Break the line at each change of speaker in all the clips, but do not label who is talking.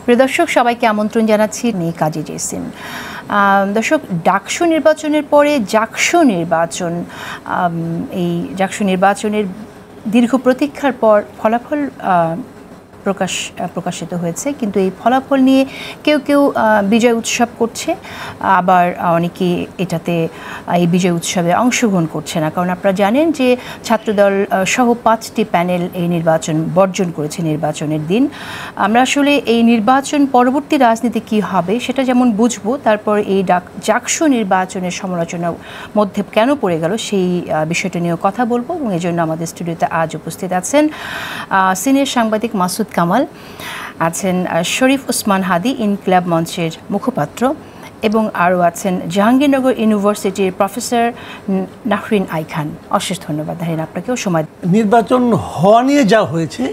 প্রিয় দর্শক, সবাইকে আমন্ত্রণ জানাচ্ছি কাজী জেসিম। দর্শক, ডাকসু নির্বাচনের পরে জাকসু নির্বাচন, এই জাকসু নির্বাচনের দীর্ঘ প্রতীক্ষার পর ফলাফল প্রকাশিত হয়েছে, কিন্তু এই ফলাফল নিয়ে কেউ কেউ বিজয় উৎসব করছে, আবার অনেকে এটাতে এই বিজয় উৎসবে অংশগ্রহণ করছে না। কারণ আপনারা জানেন যে ছাত্রদল সহ 5টি প্যানেল এই নির্বাচন বর্জন করেছে নির্বাচনের দিন। আমরা আসলে এই নির্বাচন পরবর্তী রাজনীতি কী হবে সেটা যেমন বুঝবো, তারপর এই জাকসু নির্বাচনের সমালোচনার মধ্যে কেন পড়ে গেল সেই বিষয়টা নিয়েও কথা বলবো। এবং এই জন্য আমাদের স্টুডিওতে আজ উপস্থিত আছেন সিনিয়র সাংবাদিক মাসুদ কামাল, আছেন শরীফ ওসমান হাদি, ইনকিলাব মঞ্চের মুখপাত্র, এবং আরও আছেন জাহাঙ্গীরনগর ইউনিভার্সিটির প্রফেসর নাহরিন আই খান। অশেষ ধন্যবাদ নাহরিন, আপনাকেও সময়।
নির্বাচন হওয়া নিয়ে যা হয়েছে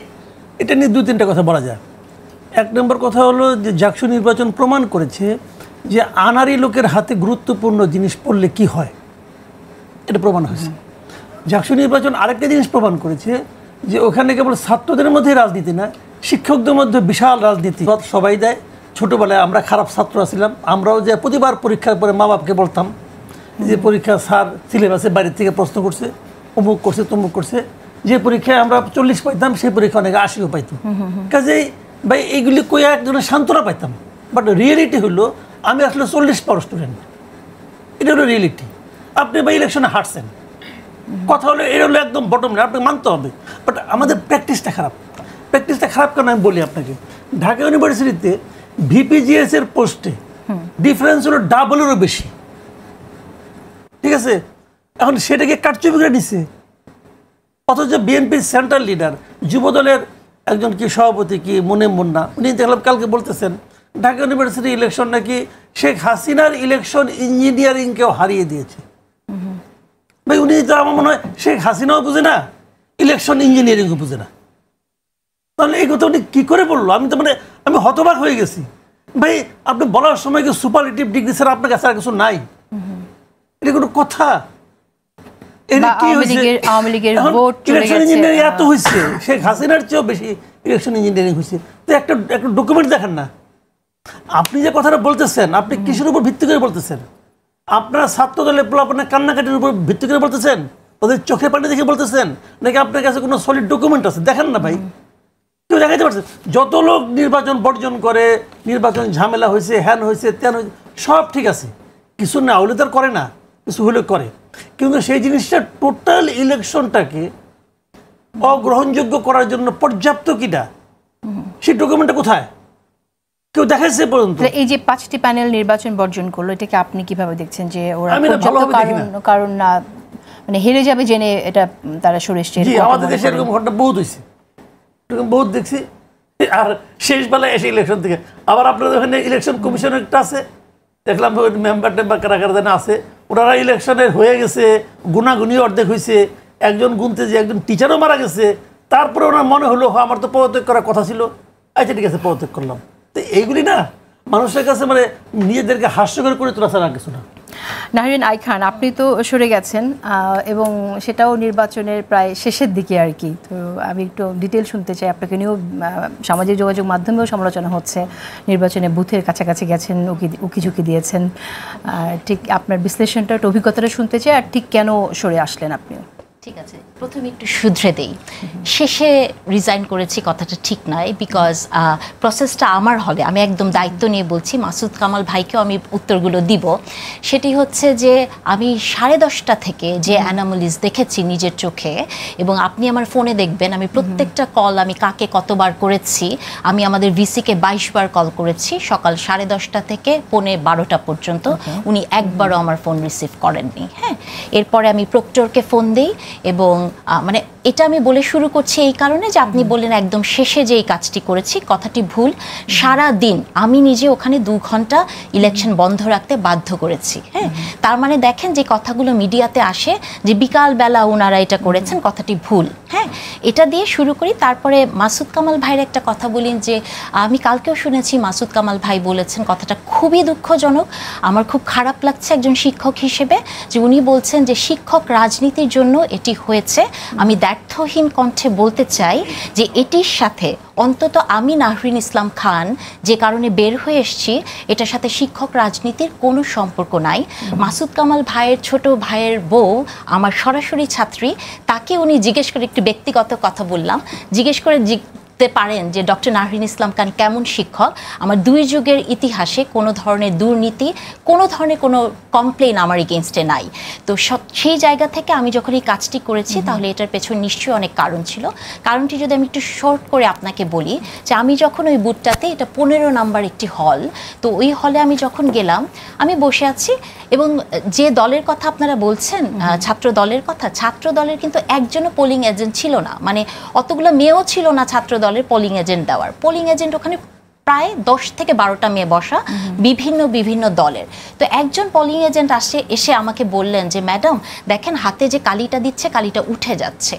এটা নিয়ে 2-3টা কথা বলা যায়। 1 নম্বর কথা হলো যে জাকসু নির্বাচন প্রমাণ করেছে যে আনারি লোকের হাতে গুরুত্বপূর্ণ জিনিস পড়লে কি হয়, এটা প্রমাণ হয়েছে। জাকসু নির্বাচন আরেকটা জিনিস প্রমাণ করেছে যে ওখানে কেবল ছাত্রদের মধ্যে রাজনীতি না, শিক্ষকদের মধ্যে বিশাল রাজনীতি। সবাই দেয়, ছোটোবেলায় আমরা খারাপ ছাত্র ছিলাম, আমরাও যে প্রতিবার পরীক্ষার পরে মা বাপকে বলতাম যে পরীক্ষা স্যার সিলেবাসে বাড়ির থেকে প্রশ্ন করছে, অমুক করছে তমুক করছে। যে পরীক্ষায় আমরা 40 পাইতাম সেই পরীক্ষা অনেকে 80ও পাইতাম। কাজেই ভাই এইগুলি কইয়া একজনের সান্ত্বনা পাইতাম, বাট রিয়েলিটি হলো আমি আসলে 40 পাওয়ার স্টুডেন্ট, এটা হলো রিয়েলিটি। আপনি ভাই ইলেকশনে হারছেন, কথা হলো এটা হলো একদম বটম লাইন, আপনাকে মানতে হবে। বাট আমাদের প্র্যাকটিসটা খারাপ। প্র্যাকটিসটা খারাপ কেন আমি বলি আপনাকে, ঢাকা ইউনিভার্সিটিতে ভিপিজিএস এর পোস্টে ডিফারেন্স হলো ডাবলেরও বেশি, ঠিক আছে? এখন সেটাকে কারচুপি করে নিচ্ছে, অথচ বিএনপির সেন্ট্রাল লিডার যুবদলের একজন কি সভাপতি কি মুন্না, উনি দেখলাম কালকে বলতেছেন ঢাকা ইউনিভার্সিটি ইলেকশন নাকি শেখ হাসিনার ইলেকশন ইঞ্জিনিয়ারিংকেও হারিয়ে দিয়েছে। ভাই উনি যা আমার মনে হয় শেখ হাসিনাও বুঝে না, ইলেকশন ইঞ্জিনিয়ারিংও বুঝে না। তাহলে এই কথা উনি কী করে বললো? আমি হতবাক হয়ে গেছি। ভাই আপনি বলার সময় কি সুপারলেটিভ ডিগ্রি ছাড়া আপনার কাছে আর কিছু নাই? এটা কোনো কথা? ইলেকশন ইঞ্জিনিয়ারিং এত হয়েছে, শেখ হাসিনার চেয়েও বেশি ইলেকশন ইঞ্জিনিয়ারিং হয়েছে। তো একটা ডকুমেন্ট দেখেন না। আপনি যে কথাটা বলতেছেন, আপনি কিসের উপর ভিত্তি করে বলতেছেন? আপনার ছাত্র দলের আপনার কান্নাকাটির উপর ভিত্তি করে বলতেছেন, ওদের চোখে পানি দেখে বলতেছেন, নাকি আপনার কাছে কোনো সলিড ডকুমেন্ট আছে? দেখেন না ভাই, কেউ দেখাইতে পারছে? যত লোক নির্বাচন বর্জন করে, নির্বাচন ঝামেলা হয়েছে, হ্যান হয়েছে, ত্যান হয়েছে, সব ঠিক আছে, কিছু না হলে তো করে না, কিছু হলে করে। কিন্তু সেই জিনিসটা টোটাল ইলেকশনটাকে অগ্রহণযোগ্য করার জন্য পর্যাপ্ত কিনা, সেই ডকুমেন্টটা কোথায় কেউ দেখাইছে পর্যন্ত? এই যে
5টি প্যানেল নির্বাচন বর্জন করলো, এটাকে আপনি কিভাবে দেখছেন? যে ওরা কারণ না মানে হেরে যাবে জেনে এটা তারা সরে এসছে?
আমাদের দেশে এরকম ঘটনা বহুত হয়েছে, এরকম বহুত দেখছি। আর শেষ বেলায় এসে ইলেকশন থেকে আবার আপনাদের ওখানে ইলেকশন কমিশন একটা আছে, দেখলাম মেম্বার টেম্বার কারা কারা যেন আছে, ওনারা ইলেকশনের হয়ে গেছে, গুনাগুনি অর্ধেক হয়েছে, একজন গুনতে যে একজন টিচারও মারা গেছে, তারপরে ওনার মনে হলো আমার তো পদত্যাগ করার কথা ছিল, আচ্ছা ঠিক আছে পদত্যাগ করলাম। তো এইগুলি না মানুষের কাছে নিজেদেরকে হাস্যকর করে তোলা ছাড়া কিছু না।
নাহরিন আই খান, আপনি তো সরে গেছেন এবং সেটাও নির্বাচনের প্রায় শেষের দিকে আর কি। তো আমি একটু ডিটেল শুনতে চাই। আপনাকে নিয়েও সামাজিক যোগাযোগ মাধ্যমেও সমালোচনা হচ্ছে, নির্বাচনে বুথের কাছাকাছি গেছেন, উকিঝুঁকি দিয়েছেন। ঠিক আপনার বিশ্লেষণটা, একটু অভিজ্ঞতাটা শুনতে চাই, আর ঠিক কেন সরে আসলেন আপনিও?
ঠিক আছে, প্রথমে একটু শুধরে দেই। শেষে রিজাইন করেছি কথাটা ঠিক নয়, বিকজ প্রসেসটা আমার হলে, আমি একদম দায়িত্ব নিয়ে বলছি, মাসুদ কামাল ভাইকেও আমি উত্তরগুলো দিব। সেটি হচ্ছে যে আমি 10:30 থেকে যে অ্যানামলিস দেখেছি নিজের চোখে, এবং আপনি আমার ফোনে দেখবেন আমি প্রত্যেকটা কল আমি কাকে কতবার করেছি। আমি আমাদের ভিসিকে 22 বার কল করেছি সকাল 10:30 থেকে 11:15 পর্যন্ত। উনি একবারও আমার ফোন রিসিভ করেননি। হ্যাঁ, এরপরে আমি প্রক্টরকে ফোন দিই, এবং মানে এটা আমি বলে শুরু করছি এই কারণে যে আপনি বললেন একদম শেষে যে এই কাজটি করেছি, কথাটি ভুল। সারা দিন আমি নিজে ওখানে 2 ঘন্টা ইলেকশন বন্ধ রাখতে বাধ্য করেছি। হ্যাঁ, তার মানে দেখেন যে কথাগুলো মিডিয়াতে আসে যে বিকালবেলা ওনারা এটা করেছেন, কথাটি ভুল। হ্যাঁ, এটা দিয়ে শুরু করি। তারপরে মাসুদ কামাল ভাইয়ের একটা কথা বলেন যে আমি কালকেও শুনেছি মাসুদ কামাল ভাই বলেছেন, কথাটা খুবই দুঃখজনক, আমার খুব খারাপ লাগছে একজন শিক্ষক হিসেবে, যে উনি বলছেন যে শিক্ষক রাজনীতির জন্য এটা এটি হয়েছে, আমি দ্ব্যর্থহীন কণ্ঠে বলতে চাই যে এটির সাথে অন্তত আমি নাহরিন ইসলাম খান যে কারণে বের হয়ে এসেছি এটার সাথে শিক্ষক রাজনীতির কোনো সম্পর্ক নাই। মাসুদ কামাল ভাইয়ের ছোট ভাইয়ের বউ আমার সরাসরি ছাত্রী, তাকে উনি জিজ্ঞেস করে, একটু ব্যক্তিগত কথা বললাম, জিজ্ঞেস করে পারেন যে ডক্টর নাহরিন ইসলাম খান কেমন শিক্ষক। আমার 2 যুগের ইতিহাসে কোনো ধরনের দুর্নীতি, কোনো ধরনের কোনো কমপ্লেন আমার এগেনস্টে নাই। তো সেই জায়গা থেকে আমি যখন এই কাজটি করেছি তাহলে এটার পেছনে নিশ্চয়ই অনেক কারণ ছিল। কারণটি যদি আমি একটু শর্ট করে আপনাকে বলি, যে আমি যখন ওই বুথটাতে, এটা 15 নাম্বার একটি হল, তো ওই হলে আমি যখন গেলাম আমি বসে আছি এবং যে দলের কথা আপনারা বলছেন ছাত্র দলের কথা, ছাত্র দলের কিন্তু একজনও পোলিং এজেন্ট ছিল না, মানে অতগুলো মেয়েও ছিল না ছাত্র দলের পোলিং এজেন্ট দেওয়ার। পোলিং এজেন্ট ওখানে প্রায় 10 থেকে 12টা মেয়ে বসা, বিভিন্ন দলের। তো একজন পোলিং এজেন্ট এসে আমাকে বললেন যে ম্যাডাম দেখেন হাতে যে কালিটা দিচ্ছে কালিটা উঠে যাচ্ছে।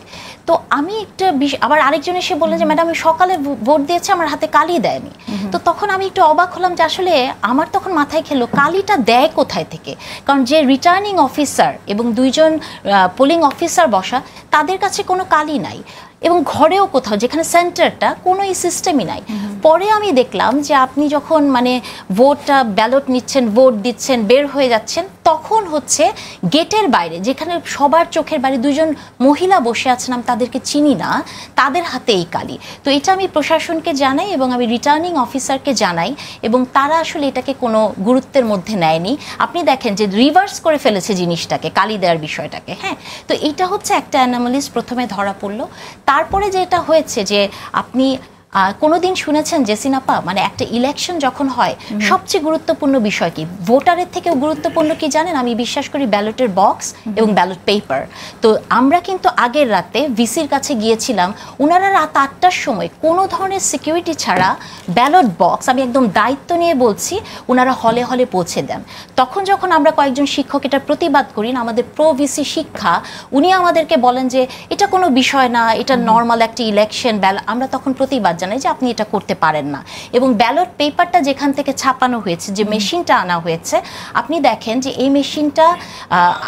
তো আমি একটা আবার আরেকজন এসে বললেন যে ম্যাডাম আমি সকালে ভোট দিয়েছি আমার হাতে কালি দেয়নি। তো তখন আমি একটু অবাক হলাম যে আসলে আমার তখন মাথায় খেলো কালিটা দেয় কোথায় থেকে, কারণ যে রিটার্নিং অফিসার এবং 2 জন পোলিং অফিসার বসা তাদের কাছে কোনো কালি নাই, এবং ঘরেও কোথাও যেখানে সেন্টারটা কোনো এই সিস্টেমই নাই। পরে আমি দেখলাম যে আপনি যখন মানে ভোটটা ব্যালট নিচ্ছেন, ভোট দিচ্ছেন, বের হয়ে যাচ্ছেন, তখন হচ্ছে গেটের বাইরে যেখানে সবার চোখের বাইরে 2 জন মহিলা বসে আছেন, আমি তাদেরকে চিনি না, তাদের হাতে এই কালি। তো এটা আমি প্রশাসনকে জানাই এবং আমি রিটার্নিং অফিসারকে জানাই, এবং তারা আসলে এটাকে কোনো গুরুত্বের মধ্যে নেয়নি। আপনি দেখেন যে রিভার্স করে ফেলেছে জিনিসটাকে, কালি দেওয়ার বিষয়টাকে। হ্যাঁ, তো এটা হচ্ছে একটা অ্যানোমালিস প্রথমে ধরা পড়লো। তারপরে যেটা হয়েছে যে আপনি কোনোদিন শুনেছেন জেসিনাপা, মানে একটা ইলেকশন যখন হয় সবচেয়ে গুরুত্বপূর্ণ বিষয় কি, ভোটারের থেকেও গুরুত্বপূর্ণ কি জানেন? আমি বিশ্বাস করি ব্যালটের বক্স এবং ব্যালট পেপার। তো আমরা কিন্তু আগের রাতে ভিসির কাছে গিয়েছিলাম, ওনারা রাত 8টার সময় কোনো ধরনের সিকিউরিটি ছাড়া ব্যালট বক্স, আমি একদম দায়িত্ব নিয়ে বলছি, ওনারা হলে হলে পৌঁছে দেন। তখন যখন আমরা কয়েকজন শিক্ষক এটা প্রতিবাদ করি না, আমাদের প্রো ভিসি শিক্ষা, উনি আমাদেরকে বলেন যে এটা কোনো বিষয় না, এটা নর্মাল একটা ইলেকশন। আমরা তখন প্রতিবাদ জানাই যে আপনি এটা করতে পারেন না। এবং ব্যালট পেপারটা যেখান থেকে ছাপানো হয়েছে, যে মেশিনটা আনা হয়েছে, আপনি দেখেন যে এই মেশিনটা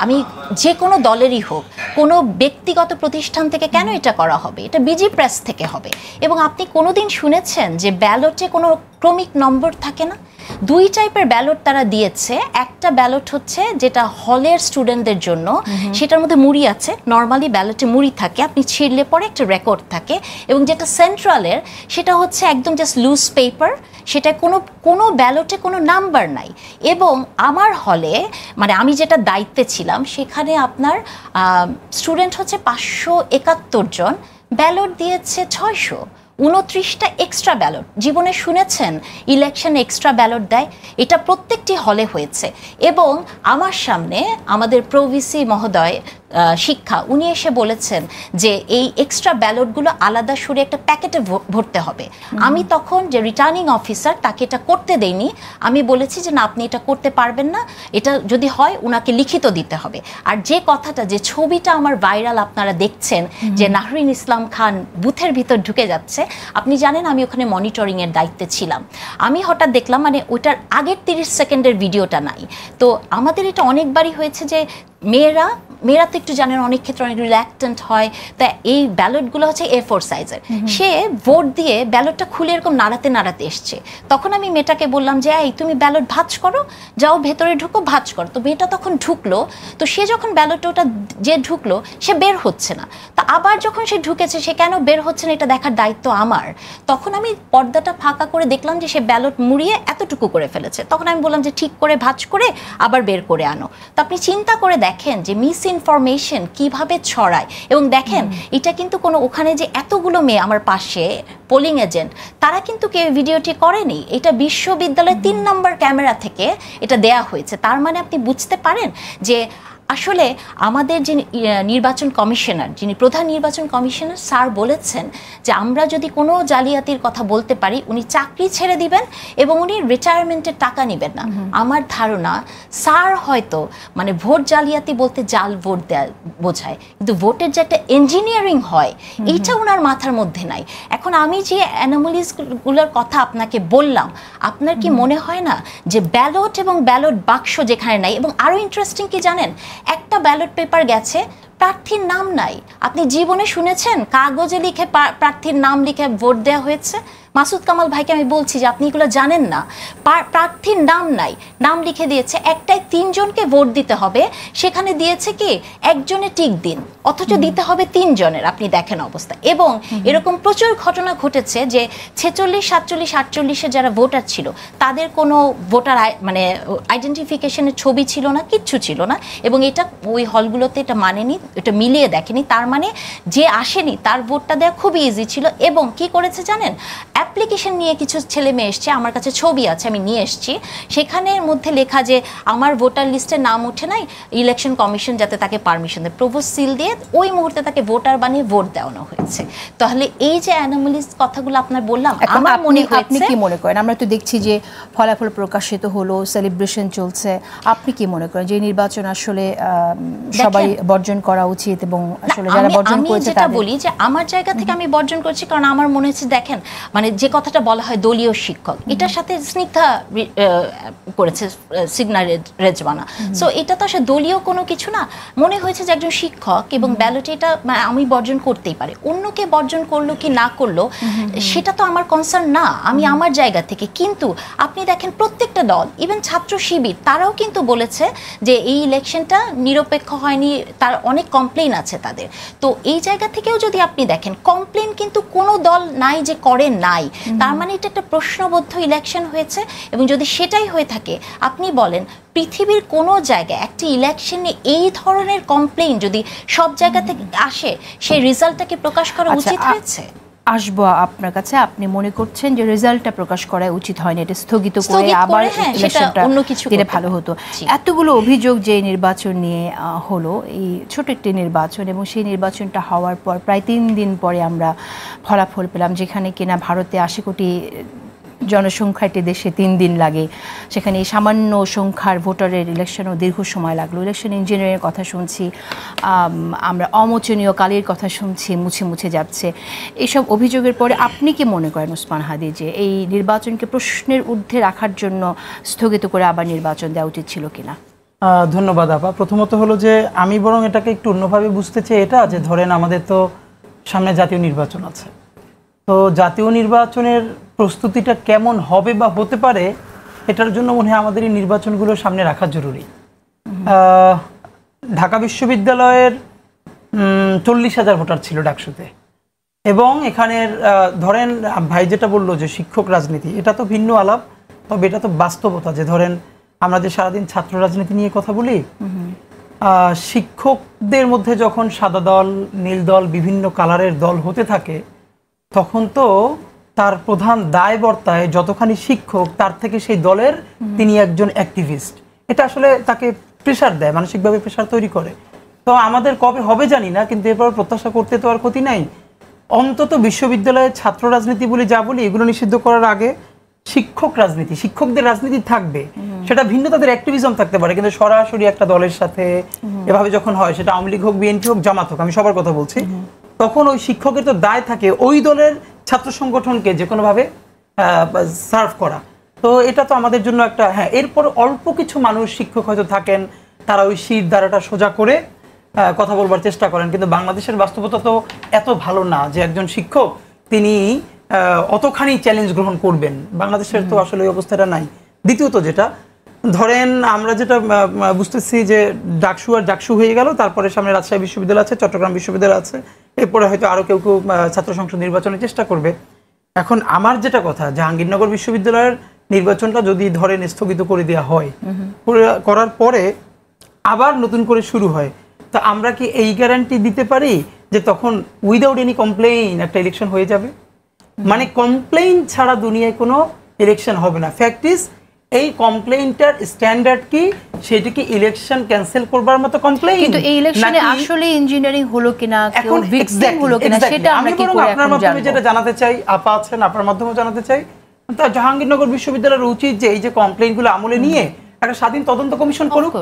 আমি যে কোনো দলেরই হোক, কোনো ব্যক্তিগত প্রতিষ্ঠান থেকে কেন এটা করা হবে? এটা বিজি প্রেস থেকে হবে। এবং আপনি কোনোদিন শুনেছেন যে ব্যালটে কোনো ক্রমিক নম্বর থাকে না? 2 টাইপের ব্যালট তারা দিয়েছে। একটা ব্যালট হচ্ছে যেটা হলের স্টুডেন্টদের জন্য, সেটার মধ্যে মুড়ি আছে, নর্মালি ব্যালটে মুড়ি থাকে, আপনি ছিঁড়লে পরে একটা রেকর্ড থাকে। এবং যেটা সেন্ট্রালের সেটা হচ্ছে একদম জাস্ট লুজ পেপার, সেটা কোনো ব্যালটে কোনো নাম্বার নাই। এবং আমার হলে, মানে আমি যেটা দায়িত্বে ছিলাম, সেখানে আপনার স্টুডেন্ট হচ্ছে 571 জন, ব্যালট দিয়েছে 629টা এক্সট্রা ব্যালট। জীবনে শুনেছেন ইলেকশন এক্সট্রা ব্যালট দেয়? এটা প্রত্যেকটি হলে হয়েছে। এবং আমার সামনে আমাদের প্রভিসি মহোদয় শিক্ষা, উনি এসে বলেছেন যে এই এক্সট্রা ব্যালটগুলো আলাদা সুরে একটা প্যাকেটে ভরতে হবে। আমি তখন যে রিটার্নিং অফিসার, তাকে এটা করতে দেইনি। আমি বলেছি যে না, আপনি এটা করতে পারবেন না, এটা যদি হয় উনাকে লিখিত দিতে হবে। আর যে কথাটা, যে ছবিটা আমার ভাইরাল আপনারা দেখছেন, যে নাহরিন ইসলাম খান বুথের ভিতর ঢুকে যাচ্ছে, আপনি জানেন আমি ওখানে মনিটরিংয়ের দায়িত্বে ছিলাম। আমি হঠাৎ দেখলাম, মানে ওইটার আগের 30 সেকেন্ডের ভিডিওটা নাই। তো আমাদের এটা অনেকবারই হয়েছে যে মেয়েরা তো একটু জানেন অনেক ক্ষেত্রে অনেক রিল্যাক্টেন্ট হয়, তা এই ব্যালটগুলো হচ্ছে A4 সাইজের। সে ভোট দিয়ে ব্যালটটা খুলে এরকম নাড়াতে এসছে। তখন আমি মেয়েটাকে বললাম যে এই তুমি ব্যালট ভাঁজ করো, যাও ভেতরে ঢুকো, ভাঁজ করো। তো মেয়েটা তখন ঢুকলো। তো সে যখন ব্যালটটা ওটা যে ঢুকলো, সে বের হচ্ছে না। তা আবার যখন সে ঢুকেছে, সে কেন বের হচ্ছে না এটা দেখার দায়িত্ব আমার। তখন আমি পর্দাটা ফাঁকা করে দেখলাম যে সে ব্যালট মুড়িয়ে এতটুকু করে ফেলেছে। তখন আমি বললাম যে ঠিক করে ভাঁজ করে আবার বের করে আনো। তো আপনি চিন্তা করে দেখেন যে মিস ইনফরমেশন কিভাবে ছড়ায়। এবং দেখেন এটা কিন্তু কোনো, ওখানে যে এতগুলো মেয়ে আমার পাশে পোলিং এজেন্ট, তারা কিন্তু কেউ ভিডিওটি করেনি। এটা বিশ্ববিদ্যালয়ের 3 নম্বর ক্যামেরা থেকে এটা দেয়া হয়েছে। তার মানে আপনি বুঝতে পারেন যে আসলে আমাদের যিনি নির্বাচন কমিশনার, যিনি প্রধান নির্বাচন কমিশনার, স্যার বলেছেন যে আমরা যদি কোনো জালিয়াতির কথা বলতে পারি, উনি চাকরি ছেড়ে দিবেন এবং উনি রিটায়ারমেন্টের টাকা নেবেন না। আমার ধারণা স্যার হয়তো, মানে ভোট জালিয়াতি বলতে জাল ভোট দেওয়া বোঝায়, কিন্তু ভোটের যে একটা ইঞ্জিনিয়ারিং হয়, এইটা ওনার মাথার মধ্যে নাই। এখন আমি যে অ্যানোমালিসগুলোর কথা আপনাকে বললাম, আপনার কি মনে হয় না যে ব্যালট এবং ব্যালট বাক্স যেখানে নাই, এবং আরও ইন্টারেস্টিং কি জানেন, একটা ব্যালট পেপার গেছে প্রার্থীর নাম নাই। আপনি জীবনে শুনেছেন কাগজে লিখে প্রার্থীর নাম লিখে ভোট দেওয়া হয়েছে? মাসুদ কামাল ভাইকে আমি বলছি যে আপনি এগুলো জানেন না। প্রার্থীর নাম নাই, নাম লিখে দিয়েছে, একটাই 3 জনকে ভোট দিতে হবে, সেখানে দিয়েছে কি একজনে টিক দিন, অথচ দিতে হবে 3 জনের। আপনি দেখেন অবস্থা। এবং এরকম প্রচুর ঘটনা ঘটেছে যে 46, 47, 48-এর যারা ভোটার ছিল তাদের কোনো ভোটার মানে আইডেন্টিফিকেশনের ছবি ছিল না, কিচ্ছু ছিল না, এবং এটা ওই হলগুলোতে এটা মানেনি, এটা মিলিয়ে দেখেনি। তার মানে যে আসেনি তার ভোটটা দেওয়া খুবই ইজি ছিল। এবং কি করেছে জানেন, অ্যাপ্লিকেশন নিয়ে কিছু ছেলে মেয়ে এসছে, আমার কাছে ছবি আছে, আমি নিয়ে এসেছি, সেখানের মধ্যে লেখা যে আমার ভোটার লিস্টে নাম উঠে নাই, ইলেকশন কমিশন যাতে তাকে পারমিশন দেয়, প্রপোজ সিল দিয়ে ওই মুহূর্তে তাকে ভোটার বানিয়ে ভোট দেওয়ানো হয়েছে। তাহলে এই যে অ্যানোমালিস কথাগুলো আপনার বললাম, আমার মনে হয়েছে।
আপনি কি মনে করেন, আমরা তো দেখছি যে ফলাফল প্রকাশিত হলো, সেলিব্রেশন চলছে, আপনি কি মনে করেন যে নির্বাচন আসলে সবাই বর্জন করা উচিত এবং আসলে যারা বর্জন করেছে
যেটা বলি যে আমার জায়গা থেকে আমি বর্জন করছি, কারণ আমার মনে হচ্ছে দেখেন মানে যে কথাটা বলা হয় দলীয় শিক্ষক, এটার সাথে স্নিগ্ধা করেছে সিগনা রেজওয়ানা, সো এটা তো আসলে দলীয় কোনো কিছু না। মনে হয়েছে যে একজন শিক্ষক এবং ব্যালটে এটা আমি বর্জন করতেই পারে, অন্যকে বর্জন করলো কি না করলো সেটা তো আমার কনসার্ন না, আমি আমার জায়গা থেকে। কিন্তু আপনি দেখেন প্রত্যেকটা দল, ইভেন ছাত্র শিবির, তারাও কিন্তু বলেছে যে এই ইলেকশনটা নিরপেক্ষ হয়নি, তার অনেক কমপ্লেইন আছে তাদের। তো এই জায়গা থেকেও যদি আপনি দেখেন কমপ্লেইন কিন্তু কোনো দল নাই যে করে নাই, তার মানে এটা একটা প্রশ্নবদ্ধ ইলেকশন হয়েছে। এবং যদি সেটাই হয়ে থাকে, আপনি বলেন পৃথিবীর কোনো জায়গায় একটি ইলেকশনে এই ধরনের কমপ্লেইন যদি সব জায়গা থেকে আসে, সেই রেজাল্টটাকে প্রকাশ করা উচিত হয়েছে?
আসবো আপনার কাছে, আপনি মনে করছেন যে রেজাল্টটা প্রকাশ করা উচিত হয়নি, এটা স্থগিত করে আবার ইলেকশনটা দিলে ভালো হতো। এতগুলো অভিযোগ যে নির্বাচন নিয়ে হলো, এই ছোট একটি নির্বাচন, এবং সেই নির্বাচনটা হওয়ার পর প্রায় 3 দিন পরে আমরা ফলাফল পেলাম, যেখানে কিনা ভারতে 80 কোটি জনসংখ্যা, একটি দেশে 3 দিন লাগে, সেখানে এই সামান্য সংখ্যার ভোটারের ইলেকশনও দীর্ঘ সময় লাগলো। ইলেকশন ইঞ্জিনিয়ারের কথা শুনছি, আমরা অমোচনীয় কালির কথা শুনছি, মুছে মুছে যাচ্ছে। এইসব অভিযোগের পরে আপনি কি মনে করেন ওসমান হাদি যে এই নির্বাচনকে প্রশ্নের ঊর্ধ্বে রাখার জন্য স্থগিত করে আবার নির্বাচন দেওয়া উচিত ছিল কিনা?
ধন্যবাদ আপা। প্রথমত হলো যে আমি বরং এটাকে একটু অন্যভাবে বুঝতে চাই, এটা যে ধরেন আমাদের তো সামনে জাতীয় নির্বাচন আছে, তো জাতীয় নির্বাচনের প্রস্তুতিটা কেমন হবে বা হতে পারে, এটার জন্য মনে হয় আমাদের এই নির্বাচনগুলো সামনে রাখা জরুরি। ঢাকা বিশ্ববিদ্যালয়ের 40,000 ভোটার ছিল ডাকসুতে, এবং এখানের ধরেন ভাই যেটা বললো যে শিক্ষক রাজনীতি, এটা তো ভিন্ন আলাপ, তবে এটা তো বাস্তবতা যে ধরেন আমরা যে সারাদিন ছাত্র রাজনীতি নিয়ে কথা বলি, শিক্ষকদের মধ্যে যখন সাদা দল, নীল দল, বিভিন্ন কালারের দল হতে থাকে, তখন তো তার প্রধান দায় বর্তায় যতখানি শিক্ষক তার থেকে সেই দলের তিনি একজন অ্যাক্টিভিস্ট। এটা আসলে তাকে প্রেশার দেয়, মানসিকভাবে প্রেশার তৈরি করে। তো আমাদের কবে হবে জানি না, কিন্তু এরপর প্রত্যাশা করতে তো আর ক্ষতি নাই। অন্তত বিশ্ববিদ্যালয়ে ছাত্র রাজনীতি বলে যা বলি, এগুলো নিষিদ্ধ করার আগে শিক্ষক রাজনীতি, শিক্ষকদের রাজনীতি থাকবে, সেটা ভিন্ন তাদের অ্যাক্টিভিজম থাকতে পারে, কিন্তু সরাসরি একটা দলের সাথে এভাবে যখন হয়, সেটা আওয়ামী লীগ হোক, বিএনপি হোক, জামাত হোক, আমি সবার কথা বলছি, তখন ওই শিক্ষকের তো দায় থাকে ওই দলের ছাত্র সংগঠনকে যে কোনোভাবে সার্ভ করা। তো এটা তো আমাদের জন্য একটা, হ্যাঁ, এরপর অল্প কিছু মানুষ শিক্ষক হয়তো থাকেন, তারা ওই শির দ্বারাটা সোজা করে কথা বলবার চেষ্টা করেন, কিন্তু বাংলাদেশের বাস্তবতা তো এত ভালো না যে একজন শিক্ষক তিনি অতখানি চ্যালেঞ্জ গ্রহণ করবেন। বাংলাদেশের তো আসলে ওই অবস্থাটা নাই। দ্বিতীয়ত যেটা ধরেন আমরা যেটা বুঝতেছি যে ডাকসু আর ডাকসু হয়ে গেল, তারপরে সামনে রাজশাহী বিশ্ববিদ্যালয় আছে, চট্টগ্রাম বিশ্ববিদ্যালয় আছে, এরপরে হয়তো আরও কেউ কেউ ছাত্র সংসদ নির্বাচনের চেষ্টা করবে। এখন আমার যেটা কথা, জাহাঙ্গীরনগর বিশ্ববিদ্যালয়ের নির্বাচনটা যদি ধরেন স্থগিত করে দেওয়া হয়, করার পরে আবার নতুন করে শুরু হয়, তা আমরা কি এই গ্যারান্টি দিতে পারি যে তখন উইদাউট এনি কমপ্লেইন একটা ইলেকশন হয়ে যাবে? মানে কমপ্লেইন ছাড়া দুনিয়ায় কোনো ইলেকশন হবে না। ফ্যাক্ট ইজ এই কমপ্লেইনটার স্ট্যান্ডার্ড কি, সেটা কি ইলেকশন ক্যান্সেল করবার মতো কমপ্লেইন?
কিন্তু এই ইলেকশনে আসলে ইঞ্জিনিয়ারিং হলো কিনা, কেউ ভিকটিম হলো কিনা, সেটা আমরা কি করে
আপনার মাধ্যমে যেটা জানাতে চাই, আপা আছেন আপনার মাধ্যমে জানাতে চাই, তা জাহাঙ্গীরনগর বিশ্ববিদ্যালয়ের উচিত যে এই যে কমপ্লেইনগুলো আমলে নিয়ে একটা স্বাধীন তদন্ত কমিশন করুক,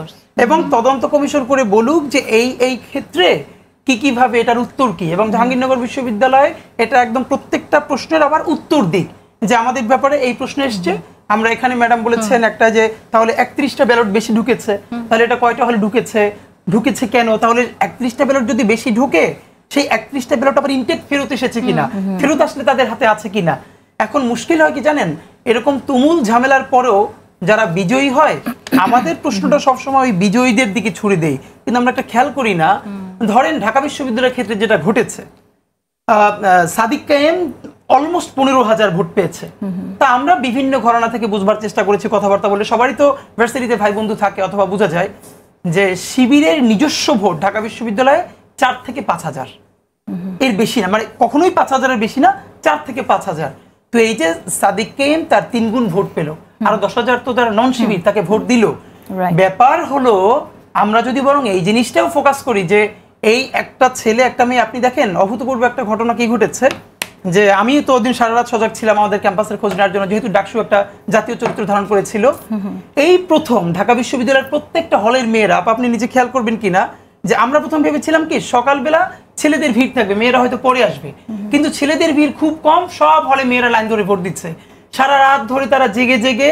এবং তদন্ত কমিশন করে বলুক যে এই ক্ষেত্রে কিভাবে এটার উত্তর কি, এবং জাহাঙ্গীরনগর বিশ্ববিদ্যালয় এটা একদম প্রত্যেকটা প্রশ্নের আবার উত্তর দিক যে আমাদের ব্যাপারে এই প্রশ্ন এসছে, আমরা এখানে ম্যাডাম বলেছেন একটা যে তাহলে 31টা ব্যালট বেশি ঢুকেছে, তাহলে এটা কয়টা হলে ঢুকেছে, ঢুকেছে কেন, তাহলে 31টা ব্যালট যদি বেশি ঢুকে সেই 31টা ব্যালট আবার ইনটেক ফেরত এসেছে কিনা, ফেরত আসলে তাদের হাতে আছে কিনা। এখন মুশকিল হয় কি জানেন, এরকম তুমুল ঝামেলার পরেও যারা বিজয়ী হয়, আমাদের প্রশ্নটা সবসময় ওই বিজয়ীদের দিকে ছুড়ে দেই, কিন্তু আমরা একটা খেয়াল করি না। ধরেন ঢাকা বিশ্ববিদ্যালয়ের ক্ষেত্রে যেটা ঘটেছে, সাদিক কায়েম অলমোস্ট 15,000 ভোট পেয়েছে। তা আমরা বিভিন্ন ঘরানা থেকে বুঝবার চেষ্টা করেছি, কথাবার্তা বলে, সবারই তো ভার্সিটিতে ভাই বন্ধু থাকে, অথবা বোঝা যায় যে শিবিরের নিজস্ব ভোট ঢাকা বিশ্ববিদ্যালয়ে 4 থেকে 5,000, এর বেশি না, মানে কখনোই 5,000-এর বেশি না, 4 থেকে 5,000। তো এই যে সাদিক কায়েম তার 3 গুণ ভোট পেল, আরো 10,000 তো তারা নন শিবির তাকে ভোট দিল। ব্যাপার হলো আমরা যদি বরং এই জিনিসটাও ফোকাস করি যে এই একটা ছেলে একটা মেয়ে, আপনি দেখেন অভূতপূর্ব একটা ঘটনা কি ঘটেছে, যে আমি তো ওদিন সারা রাত সজাগ ছিলাম আমাদের ক্যাম্পাসের খোঁজ নেওয়ার জন্য, যেহেতু ডাকসু একটা জাতীয় চরিত্র ধারণ করেছিল। এই প্রথম ঢাকা বিশ্ববিদ্যালয়ের প্রত্যেকটা হলের মেয়েরা, আপনি নিজে খেয়াল করবেন কিনা, যে আমরা প্রথম ভেবেছিলাম কি সকালবেলা ছেলেদের ভিড় থাকবে, মেয়েরা হয়তো পরে আসবে, কিন্তু ছেলেদের ভিড় খুব কম, সব হলে মেয়েরা লাইন ধরে ভোট দিচ্ছে। সারা রাত ধরে তারা জেগে জেগে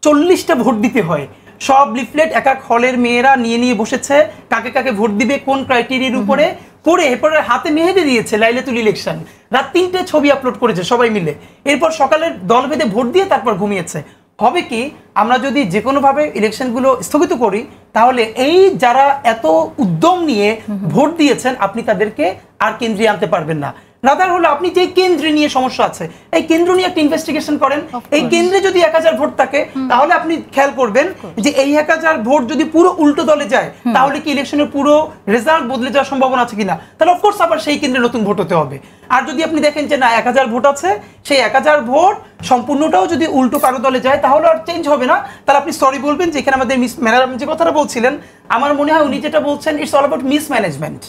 40টা ভোট দিতে হয়, সব লিফলেট এক এক হলের মেয়েরা নিয়ে নিয়ে বসেছে, কাকে কাকে ভোট দিবে কোন ক্রাইটেরিয়ার উপরে পড়ে, এরপরে হাতে মেহেদি দিয়েছে লাইলাতুল ইলেকশন, রাত 3টে ছবি আপলোড করেছে সবাই মিলে, এরপর সকালের দল বেঁধে ভোট দিয়ে তারপর ঘুমিয়েছে। হবে কি, আমরা যদি যে কোনোভাবে ইলেকশনগুলো স্থগিত করি, তাহলে এই যারা এত উদ্যম নিয়ে ভোট দিয়েছেন আপনি তাদেরকে আর কেন্দ্রে আনতে পারবেন না। রাদার হলো আপনি যে কেন্দ্রে নিয়ে সমস্যা আছে, এই কেন্দ্র নিয়ে একটা ইনভেস্টিগেশন করেন। এই কেন্দ্রে যদি 1000 ভোট থাকে, তাহলে আপনি খেয়াল করবেন যে এই 1000 ভোট যদি পুরো উল্টো দলে যায়, তাহলে কি ইলেকশনের পুরো রেজাল্ট বদলে যাওয়ার সম্ভাবনা আছে কিনা, তাহলে অফকোর্স আবার সেই কেন্দ্রে নতুন ভোট হতে হবে। আর যদি আপনি দেখেন যে না 1000 ভোট আছে, সেই 1000 ভোট সম্পূর্ণটাও যদি উল্টো কারো দলে যায়, তাহলে আর চেঞ্জ হবে না, তাহলে আপনি সরি বলবেন। যেখানে আমাদের ম্যাডাম যে কথাটা বলছিলেন, আমার মনে হয় উনি যেটা বলছেন, ইটস অল অ্যাবাউট মিসম্যানেজমেন্ট।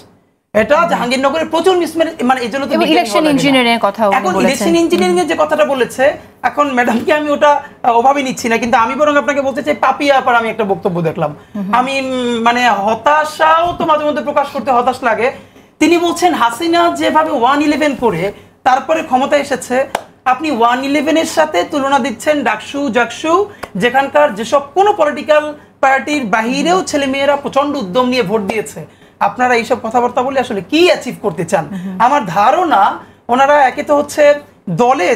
এটা জাহাঙ্গীরনগরের প্রচুর মানে এই জন্য তো
ইলেকশন ইঞ্জিনিয়ারিং এর কথা
এখন
ইলেকশন ইঞ্জিনিয়ারিং এর যে কথাটা বলেছে, এখন ম্যাডামকে আমি ওটা ওভাবে নিচ্ছি না, কিন্তু আমি বরং আপনাকে বলতে চাই পাপিয়া আপার আমি একটা বক্তব্য দেখলাম, আমি মানে হতাশাও তো মাঝে মধ্যে প্রকাশ করতে হতাশ লাগে। তিনি বলছেন হাসিনা যেভাবে 111 করে তারপরে ক্ষমতা এসেছে, আপনি 111 এর সাথে তুলনা দিচ্ছেন ডাকসু জাকসু, যেখানকার যেসব কোনো পলিটিক্যাল পার্টির বাহিরেও ছেলে মেয়েরা প্রচন্ড উদ্যম নিয়ে ভোট দিয়েছে। আপনারা এইসব কথাবার্তা বলে আসলে কি অ্যাচিভ করতে চান? আমার ধারণা ওনারা একে তো হচ্ছে দলে,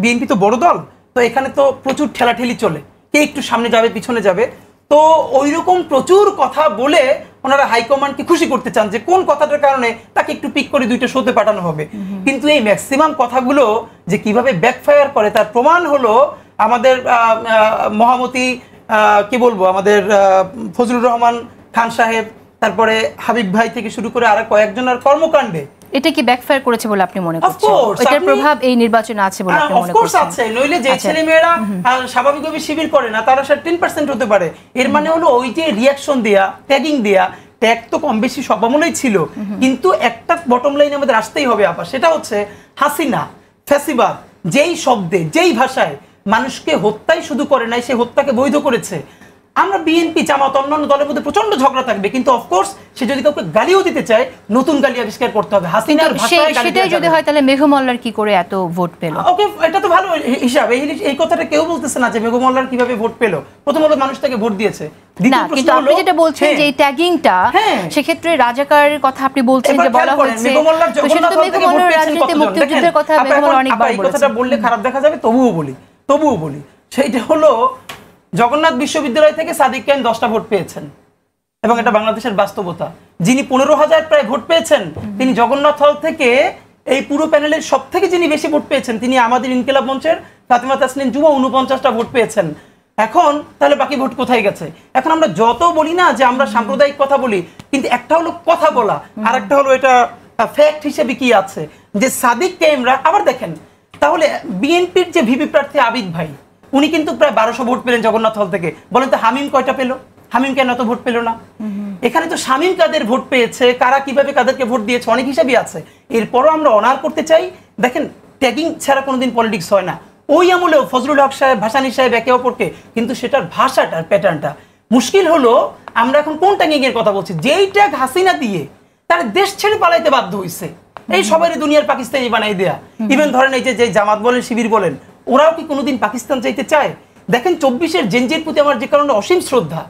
বিএনপি তো বড় দল, তো এখানে তো প্রচুর ঠেলাঠেলি চলে, কে একটু সামনে যাবে পিছনে যাবে, তো ওই রকম প্রচুর কথা বলে ওনারা হাইকমান্ডকে খুশি করতে চান যে কোন কথাটার কারণে তাকে একটু পিক করে 2টা শোতে পাঠানো হবে। কিন্তু এই ম্যাক্সিমাম কথাগুলো যে কিভাবে ব্যাকফায়ার করে তার প্রমাণ হলো আমাদের মহামতি, কি বলবো, আমাদের ফজলুর রহমান খান সাহেব, তারপরে হাবিব ভাই থেকে শুরু করে আর কয়েকজনের কর্মকাণ্ডে।
এটা কি ব্যাকফায়ার করেছে বলে আপনি মনে করছেন? এটার প্রভাব এই নির্বাচনে আছে বলে আপনি মনে করছেন?
অফকোর্স আছে, নইলে যে ছেলেমেয়েরা স্বাভাবিকভাবে শিবির করে না তারা 10% হতে পারে। এর মানে হলো ওই যে রিয়াকশন দেয়া, ট্যাগিং দেয়া, ট্যাগ তো কম বেশি সব আমলেই ছিল, কিন্তু একটা বটম লাইন আমাদের আসতেই হবে আপা, সেটা হচ্ছে হাসিনা ফ্যাসিবাদ যেই শব্দে যেই ভাষায় মানুষকে হত্যাই শুধু করে নাই, সে হত্যাকে বৈধ করেছে। আমরা বিএনপি জামাত অন্যান্য দলের মধ্যে প্রচন্ড ঝগড়া থাকবে, কিন্তু অফকোর্স সে যদি কাউকে গালিও দিতে চায় নতুন গালি আবিষ্কার করতে হবে। হাসিনার ভাষায় গালি
সেটাই যদি হয় তাহলে মেঘমল্লার কি করে এত ভোট পেল?
ওকে, এটা তো ভালো হিসাব। এই কথাটা কেউ বলতেছে না যে মেঘমল্লার কিভাবে ভোট পেল, প্রথমত মানুষ তাকে ভোট দিয়েছে।
না, কিন্তু আপনি যেটা বলছেন যে এই ট্যাগিংটা, সেক্ষেত্রে রাজাকারের কথা আপনি বলছেন যে বলা হচ্ছে,
মেঘমল্লার জগন্নাথ
মেঘমল্লার রাজনীতি মুক্তিযুদ্ধের কথা মেঘমল্লা অনেকবার বলেছেন।
এই কথাটা বললে খারাপ দেখা যাবে, তবুও বলি সেইটা হলো জগন্নাথ বিশ্ববিদ্যালয় থেকে সাদিক কায়েম 10টা ভোট পেয়েছেন, এবং এটা বাংলাদেশের বাস্তবতা। যিনি 15,000 প্রায় ভোট পেয়েছেন, তিনি জগন্নাথ হল থেকে এই পুরো প্যানেলের সব থেকে যিনি বেশি ভোট পেয়েছেন, তিনি আমাদের ইনকিলাব মঞ্চের ফাতিমা তাসনিম জুমা 49টা ভোট পেয়েছেন। এখন তাহলে বাকি ভোট কোথায় গেছে? এখন আমরা যত বলি না যে আমরা সাম্প্রদায়িক কথা বলি, কিন্তু একটা হলো কথা বলা, আর একটা হলো এটা ফ্যাক্ট হিসেবে কি আছে যে সাদিক কায়েমরা। আবার দেখেন তাহলে বিএনপির যে ভিপি প্রার্থী আবিদ ভাই, উনি কিন্তু প্রায় 1200 ভোট পেলেন জগন্নাথ হল থেকে। বলেন তো হামিম কয়টা পেল? হামিম কেন এত ভোট পেল না? এখানে তো শামীম কাদের ভোট পেয়েছে, কারা কিভাবে কাদেরকে ভোট দিয়েছে, অনেক হিসাবই আছে। এরপরও আমরা অনার করতে চাই। দেখেন, ট্যাগিং ছাড়া কোনোদিন পলিটিক্স হয় না। ওই আমলেও ফজলুল হক সাহেব, ভাসানী সাহেব একে অপরকে, কিন্তু সেটার ভাষাটার প্যাটার্নটা মুশকিল হলো। আমরা এখন কোন ট্যাগিং এর কথা বলছি? যেই ট্যাগ হাসিনা দিয়ে তার দেশ ছেড়ে পালাইতে বাধ্য হয়েছে, এই সবারই দুনিয়ার পাকিস্তানি বানাই দেয়া। ইভেন ধরেন এই যে জামাত বলেন, শিবির বলেন, ওরাও কি কোনোদিন পাকিস্তান চাইতে চায়? দেখেন 24-এর জেনজির প্রতি আমার যে কারণে অসীম শ্রদ্ধা।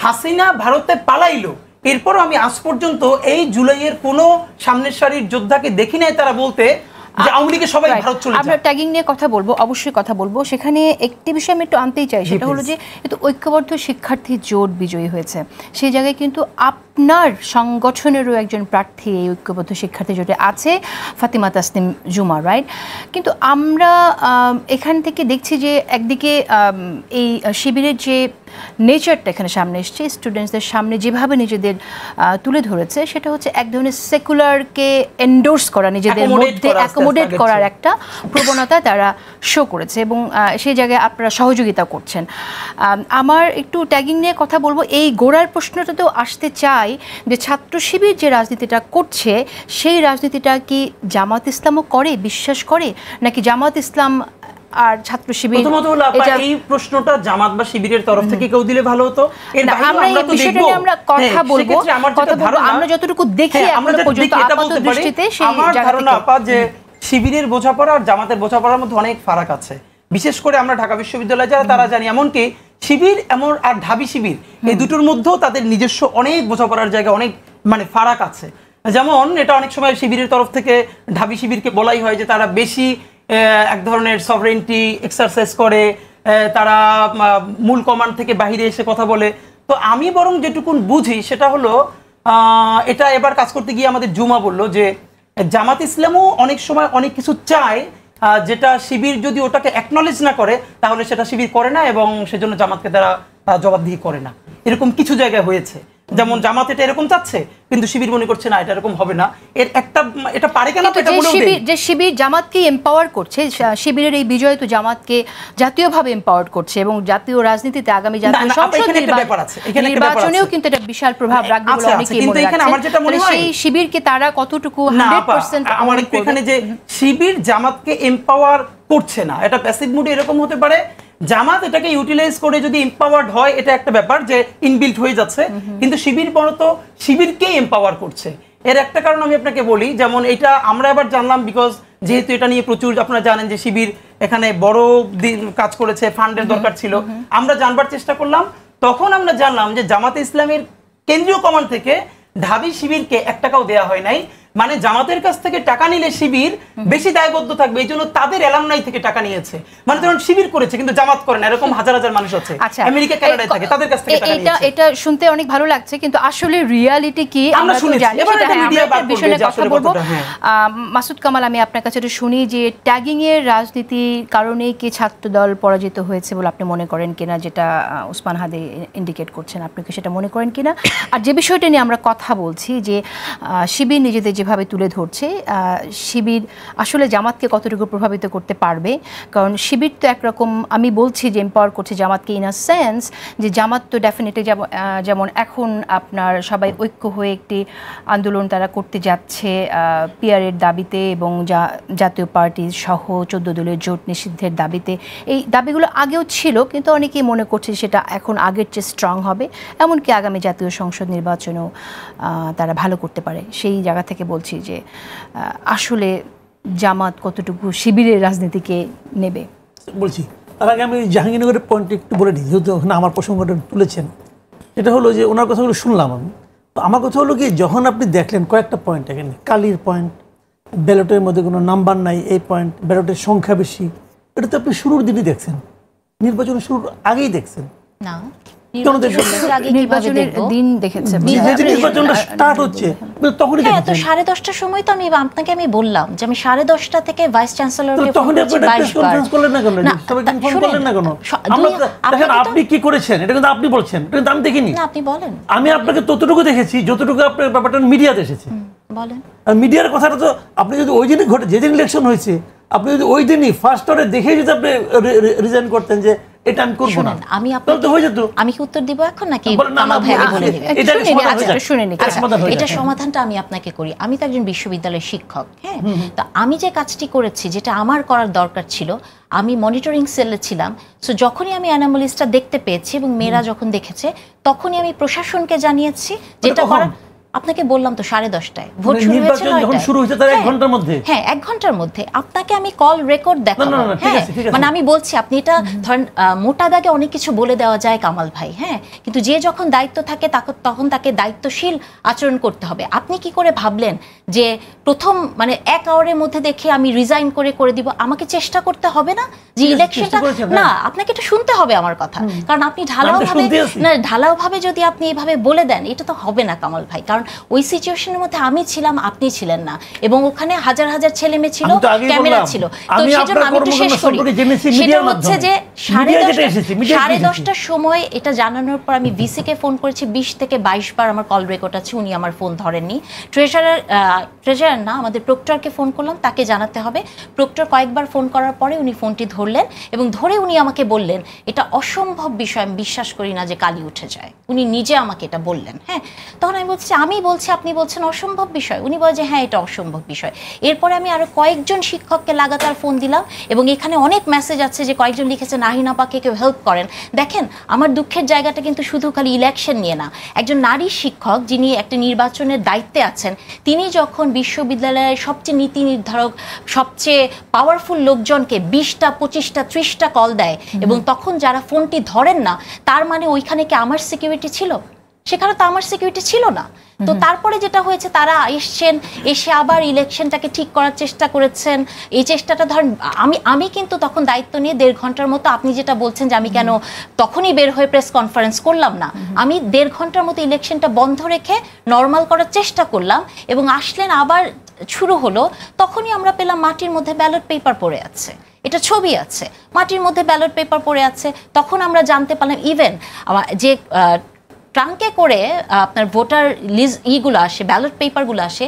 হাসিনা ভারতে পালাইলো, এরপরও আমি আজ পর্যন্ত এই জুলাইয়ের কোনো সামনের সারির যোদ্ধাকে দেখি নাই তারা বলতে যে আওয়ামী লীগের সবাই ভারত চলে যায়।
আমরা ট্যাগিং নিয়ে কথা বলবো, অবশ্যই কথা বলবো। সেখানে একটি বিষয় আমি একটু আনতেই চাই, সেটা হলো যে কিন্তু ঐক্যবদ্ধ শিক্ষার্থী জোট বিজয়ী হয়েছে। সেই জায়গায় কিন্তু আপনার সংগঠনেরও একজন প্রার্থী এই ঐক্যবদ্ধ শিক্ষার্থী জোটে আছে, ফাতিমা তাসনিম জুমা, রাইট? কিন্তু আমরা এখান থেকে দেখছি যে একদিকে এই শিবিরের যে নেচারটা এখানে সামনে এসছে, স্টুডেন্টসদের সামনে যেভাবে নিজেদের তুলে ধরেছে, সেটা হচ্ছে এক ধরনের সেকুলারকে এন্ডোর্স করা, নিজেদের মধ্যে অ্যাকোমোডেট করার একটা প্রবণতা তারা শো করেছে, এবং সেই জায়গায় আপনারা সহযোগিতা করছেন। আমার একটু ট্যাগিং নিয়ে কথা বলবো। এই গোড়ার প্রশ্নটা তো আসতে চাই যে ছাত্র শিবির যে রাজনীতিটা করছে, সেই রাজনীতিটা কি জামাত ইসলামও করে, বিশ্বাস করে, নাকি জামাত ইসলাম আর ছাত্র শিবির?
প্রথমত হলো এই প্রশ্নটা জামাত বা শিবিরের তরফ থেকে কেউ দিলে ভালো হতো। এর বাইরে
আমরা এই বিষয়টা নিয়ে আমরা কথা বলবো, আমরা যতটুকু দেখি আমরা পর্যন্ত আপাতত দৃষ্টিতে সেই
আমার ধারণা আপা যে শিবিরের বোঝাপড়া আর জামাতের বোঝাপড়ার মধ্যে অনেক ফারাক আছে। বিশেষ করে আমরা ঢাকা বিশ্ববিদ্যালয়ে যারা তারা জানি, এমনকি শিবির এমন আর ঢাবি শিবির এই দুটোর মধ্যেও তাদের নিজস্ব অনেক বোঝাপড়ার জায়গা, অনেক মানে ফারাক আছে। যেমন এটা অনেক সময় শিবিরের তরফ থেকে ঢাবি শিবিরকে বলাই হয় যে তারা বেশি এক ধরনের সভরেন্টি এক্সারসাইজ করে, তারা মূল কমান্ড থেকে বাইরে এসে কথা বলে। তো আমি বরং যেটুকুন বুঝি সেটা হলো এটা এবার কাজ করতে গিয়ে আমাদের জুমা বলল যে জামাত ইসলামও অনেক সময় অনেক কিছু চায়, যেটা শিবির যদি ওটাকে অ্যাকনলেজ না করে তাহলে সেটা শিবির করে না, এবং সেজন্য জামাতকে তারা জবাবদিহি করে না। এরকম কিছু জায়গায় হয়েছে, যেমন জামাত এটা এরকম চাচ্ছে কিন্তু শিবির মনে করছে না এটা এরকম হবে না। এর একটা এটা পারে কেন,
যে শিবির জামাতকে এম্পাওয়ার করছে, শিবিরের এই বিজয় তো জামাতকে জাতীয়ভাবে এম্পাওয়ার করছে, এবং জাতীয় রাজনীতিতে আগামী জাতীয় সংসদ নির্বাচনেও কিন্তু এটা বিশাল প্রভাব রাখবে বলে অনেকেই মনে রাখছেন। সেই শিবিরকে তারা কতটুকু 100%
আমার এখানে যে শিবির জামাতকে এম্পাওয়ার করছে না, এটা প্যাসিভ মুডে এরকম হতে পারে। জামাত এটাকে ইউটিলাইজ করে যদি এম্পাওয়ার্ড হয় এটা একটা ব্যাপার, যে ইনবিল্ট হয়ে যাচ্ছে, কিন্তু শিবির বলত শিবিরকে এম্পাওয়ার করছে। এর একটা কারণ আমি আপনাকে বলি, যেমন এটা আমরা এবার জানলাম বিকজ যেহেতু এটা নিয়ে প্রচুর আপনারা জানেন যে শিবির এখানে বড় কাজ করেছে, ফান্ডের দরকার ছিল, আমরা জানবার চেষ্টা করলাম। তখন আমরা জানলাম যে জামাতে ইসলামের কেন্দ্রীয় কমান্ড থেকে ঢাবি শিবিরকে 1 টাকাও দেওয়া হয় নাই। মানে জামাতের কাছ থেকে টাকা নিলে শিবির বেশি দায়বদ্ধ থাকবে, এই জন্য তাদের অ্যালামনাই থেকে টাকা নিয়েছে। মানে ধরুন শিবির করেছে কিন্তু জামাত করে না, এরকম হাজার হাজার মানুষ আছে আমেরিকা কানাডায় থাকে, তাদের কাছ থেকে টাকা নিয়েছে।
এটা শুনতে অনেক ভালো লাগছে, কিন্তু আসলে রিয়ালিটি কি আমরা তো জানি। বিষয়ে কথা বলবো। মাসুদ কামাল, আমি আপনার কাছে একটু শুনি যে ট্যাগিং এর রাজনীতির কারণেই কি ছাত্রদল পরাজিত হয়েছে বলে আপনি মনে করেন কিনা, যেটা ওসমান হাদি ইন্ডিকেট করছেন, আপনি কি সেটা মনে করেন কিনা? আর যে বিষয়টা নিয়ে আমরা কথা বলছি যে শিবির নিজেদের যেভাবে তুলে ধরছে, শিবির আসলে জামাতকে কতটুকু প্রভাবিত করতে পারবে? কারণ শিবির তো একরকম, আমি বলছি যে এম্পাওয়ার করছে জামাতকে ইন আ সেন্স, যে জামাত তো ডেফিনেটলি যেমন এখন আপনার সবাই ঐক্য হয়ে একটি আন্দোলন তারা করতে যাচ্ছে পিআরের দাবিতে, এবং জাতীয় পার্টি সহ 14 দলীয় জোট নিষিদ্ধের দাবিতে। এই দাবিগুলো আগেও ছিল, কিন্তু অনেকেই মনে করছে সেটা এখন আগের চেয়ে স্ট্রং হবে, এমনকি আগামী জাতীয় সংসদ নির্বাচনেও তারা ভালো করতে পারে। সেই জায়গা থেকে বলছি যে আসলে জামাত কতটুকু শিবিরের রাজনীতিকে নেবে।
বলছি তার আগে আমি জাহাঙ্গীরনগরের পয়েন্ট একটু বলে দিই, যেহেতু ওখানে আমার প্রসঙ্গটা তুলেছেন। এটা হলো যে ওনার কথাগুলো শুনলাম আমি, তো আমার কথা হলো কি, যখন আপনি দেখলেন কয়েকটা পয়েন্ট, এখানে কালির পয়েন্ট, ব্যালটের মধ্যে কোনো নাম্বার নাই, এই পয়েন্ট, ব্যালটের সংখ্যা বেশি, এটা তো আপনি শুরুর দিনই দেখছেন, নির্বাচনের শুরুর আগেই দেখছেন না?
নির্বাচনের দিন দেখেছে,
নির্বাচনটা স্টার্ট হচ্ছে তখনই দেখেছেন।
তো 10:30টার সময় তো আমি আপনাকে বললাম যে আমি 10:30 থেকে ভাইস চ্যান্সেলরকে
তখন আপনি প্রেস কনফারেন্স করলেন না কেন, সবাইকে ইনফর্ম করলেন না কেন? দেখেন আপনি কি করেছেন এটা কিন্তু আপনি বলছেন, এটা কিন্তু আমি দেখিনি।
না, আপনি বলেন।
আমি আপনাকে ততটুকু দেখেছি যতটুকু আপনার ব্যাপারটা মিডিয়াতে এসেছে।
বলেন।
আর মিডিয়ার কথাটা তো আপনি যদি ওই দিনই ঘটে, যেদিন ইলেকশন হয়েছে, আপনি যদি ওই দিনই ফার্স্ট আওয়ারে দেখে যদি আপনি রিজাইন করতেন যে এটা আমি করব না,
আমি আপনাকে
হয়ে যেত।
আমি কি উত্তর দিব এখন নাকি এটা সমাধানটা আমি আপনাকে করি? আমি তো একজন বিশ্ববিদ্যালয়ের শিক্ষক, হ্যাঁ। তো আমি যে কাজটি করেছি, যেটা আমার করার দরকার ছিল, আমি মনিটরিং সেলে ছিলাম। সো যখনই আমি অ্যানোমালিসটা দেখতে পেয়েছি এবং মেয়েরা যখন দেখেছে, তখনই আমি প্রশাসনকে জানিয়েছি, যেটা করার আপনাকে বললাম তো 10:30টায় ভোট শুরু হয়েছে 9টায়।
যখন শুরু হয়েছে তার 1 ঘন্টার মধ্যে,
হ্যাঁ 1 ঘন্টার মধ্যে আপনাকে আমি কল রেকর্ড দেখাবো। মানে আমি বলছি আপনি এটা ধরেন মোটা দাগে অনেক কিছু বলে দেওয়া যায় কামাল ভাই, হ্যাঁ, কিন্তু যে যখন দায়িত্ব থাকে তখন তাকে দায়িত্বশীল আচরণ করতে হবে। আপনি কি করে ভাবলেন যে প্রথম মানে 1 আওয়ারের মধ্যে দেখে আমি রিজাইন করে দিব? আমাকে চেষ্টা করতে হবে না যে ইলেকশনটা, না আপনাকে এটা শুনতে হবে আমার কথা, কারণ আপনি ঢালাওভাবে যদি আপনি এইভাবে বলে দেন এটা তো হবে না কামাল ভাই, কারণ ওই সিচুয়েশনের মধ্যে আমি ছিলাম, আপনি ছিলেন না, এবং ওখানে হাজার হাজার ছেলে মেয়ে ছিল, ক্যামেরা ছিল। তো সেজন্য আমি একটু শেষ করি, সেটা হচ্ছে যে 10:30টার সময় এটা জানানোর পর আমি ভিসি কে ফোন করেছি 20 থেকে 22 বার, আমার কল রেকর্ড আছে, উনি আমার ফোন ধরেননি। ট্রেজারার না, আমাদের প্রক্টরকে ফোন করলাম, তাকে জানাতে হবে। প্রক্টর কয়েকবার ফোন করার পরে উনি ফোনটি ধরলেন, এবং ধরে উনি আমাকে বললেন এটা অসম্ভব বিষয়, আমি বিশ্বাস করি না যে কালি উঠে যায়। উনি নিজে আমাকে এটা বললেন। হ্যাঁ, তখন আমি বলছি আমি বলছি আপনি বলছেন অসম্ভব বিষয়, উনি বলে যে হ্যাঁ এটা অসম্ভব বিষয়। এরপরে আমি আরো কয়েকজন শিক্ষককে লাগাতার ফোন দিলাম, এবং এখানে অনেক মেসেজ আছে যে কয়েকজন লিখেছে নাহিন আপাকে কেউ হেল্প করেন। দেখেন আমার দুঃখের জায়গাটা কিন্তু শুধু খালি ইলেকশন নিয়ে না, একজন নারী শিক্ষক যিনি একটা নির্বাচনের দায়িত্বে আছেন, তিনি যখন বিশ্ববিদ্যালয়ের সবচেয়ে নীতি নির্ধারক, সবচেয়ে পাওয়ারফুল লোকজনকে 20টা 25টা 30টা কল দেয়, এবং তখন যারা ফোনটি ধরেন না, তার মানে ওইখানে কি আমার সিকিউরিটি ছিল? সেখানে তো আমার সিকিউরিটি ছিল না। তো তারপরে যেটা হয়েছে, তারা এসে আবার ইলেকশনটাকে ঠিক করার চেষ্টা করেছেন। এই চেষ্টাটা ধরেন আমি কিন্তু তখন দায়িত্ব নিয়ে 1.5 ঘন্টার মতো, আপনি যেটা বলছেন যে আমি কেন তখনই বের হয়ে প্রেস কনফারেন্স করলাম না, আমি 1.5 ঘন্টার মতো ইলেকশনটা বন্ধ রেখে নর্মাল করার চেষ্টা করলাম, এবং আসলেন আবার শুরু হলো, তখনই আমরা পেলাম মাটির মধ্যে ব্যালট পেপার পড়ে আছে, এটা ছবি আছে, মাটির মধ্যে ব্যালট পেপার পড়ে আছে। তখন আমরা জানতে পারলাম ইভেন যে ট্রাঙ্কে করে আপনার ভোটার লিস্ট ইগুলো আসে, ব্যালট পেপারগুলো আসে,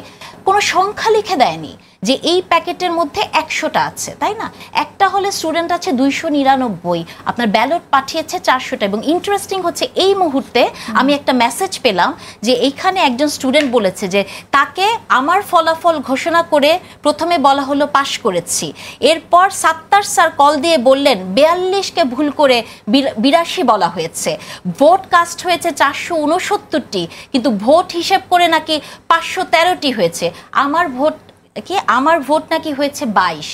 কোনো সংখ্যা লিখে দেয়নি যে এই প্যাকেটের মধ্যে 100টা আছে, তাই না? একটা হলে স্টুডেন্ট আছে 299, আপনার ব্যালট পাঠিয়েছে 400টা। এবং ইন্টারেস্টিং হচ্ছে এই মুহূর্তে আমি একটা মেসেজ পেলাম যে এইখানে একজন স্টুডেন্ট বলেছে যে তাকে আমার ফলাফল ঘোষণা করে প্রথমে বলা হলো পাশ করেছি, এরপর সাত্তার স্যার কল দিয়ে বললেন 42কে ভুল করে 82 বলা হয়েছে, ভোট কাস্ট হয়েছে 469টি, কিন্তু ভোট হিসেব করে নাকি 513টি হয়েছে, আমার ভোট নাকি হয়েছে 22।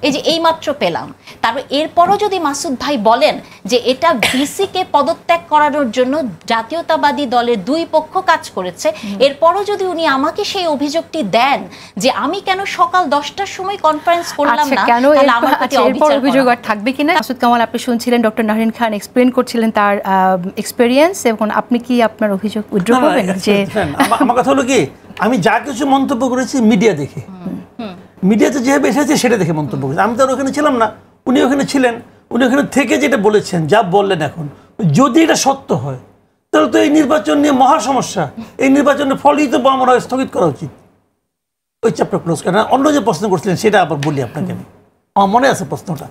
এই যে এইমাত্র পেলাম। তারপর এরপরও যদি মাসুদ ভাই বলেন যে এটা ভিসিকে পদত্যাগ করানোর জন্য জাতীয়তাবাদী দলের 2 পক্ষ কাজ করেছে, এরপরও যদি উনি আমাকে সেই অভিযোগটি দেন যে আমি কেন সকাল 10টার সময় কনফারেন্স করলাম না, তাহলে আমার প্রতি
অভিযোগ আর থাকবে কিনা? মাসুদ কামাল, আপনি শুনছিলেন ডক্টর নাহিন খান এক্সপ্লেইন করছিলেন তার এক্সপেরিয়েন্স, এবং আপনি কি আপনার অভিযোগ উইথড্র করবেন? যে
আমার কথা হলো কি, আমি যা কিছু মন্তব্য করেছি মিডিয়া দেখে, মিডিয়াতে যেভাবে এসেছে সেটা দেখে মন্তব্য করেছি। আমি তো আর ওখানে ছিলাম না, উনি ওখানে ছিলেন, উনি ওখানে থেকে যেটা বলেছেন, যা বললেন, এখন যদি এটা সত্য হয় তাহলে তো এই নির্বাচন নিয়ে মহা সমস্যা। এই নির্বাচনের ফলই তো আমার হয় স্থগিত করা উচিত। ওই চ্যাপ্টার ক্লোজ করেন। অন্য যে প্রশ্ন করছিলেন সেটা আবার বলি আপনাকে, আমার মনে আছে প্রশ্নটা।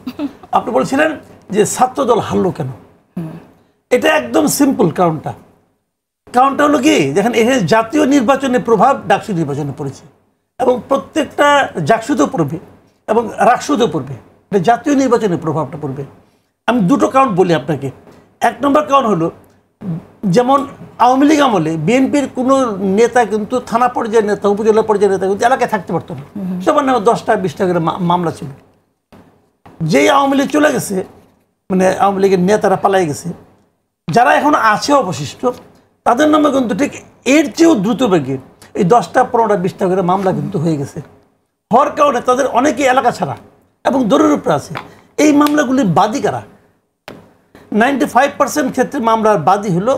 আপনি বলছিলেন যে ছাত্রদল হারলো কেন? এটা একদম সিম্পল। কারণটা হলো কি, দেখেন এখানে জাতীয় নির্বাচনের প্রভাব ডাকসু নির্বাচনে পড়েছে, এবং প্রত্যেকটা জাকসুতেও পড়বে এবং রাকসুতেও পড়বে, এটা জাতীয় নির্বাচনের প্রভাবটা পড়বে। আমি 2টো কারণ বলি আপনাকে। 1 নম্বর কারণ হলো, যেমন আওয়ামী লীগ আমলে বিএনপির কোনো নেতা কিন্তু থানা পর্যায়ের নেতা, উপজেলা পর্যায়ের নেতা কিন্তু এলাকায় থাকতে পারতো না, সবার নামে 10টা 20টা করে মামলা ছিল। যেই আওয়ামী লীগ চলে গেছে, মানে আওয়ামী লীগের নেতারা পালাই গেছে, যারা এখন আছে অবশিষ্ট, তাদের নামে কিন্তু ঠিক এর চেয়েও দ্রুত বেগে এই 10টা 15টা 20টা করে মামলা কিন্তু হয়ে গেছে। হওয়ার কারণে তাদের অনেকেই এলাকা ছাড়া এবং দৌড়ের উপরে আছে। এই মামলাগুলির বাদী কারা? 95% ক্ষেত্রে মামলার বাদী হলো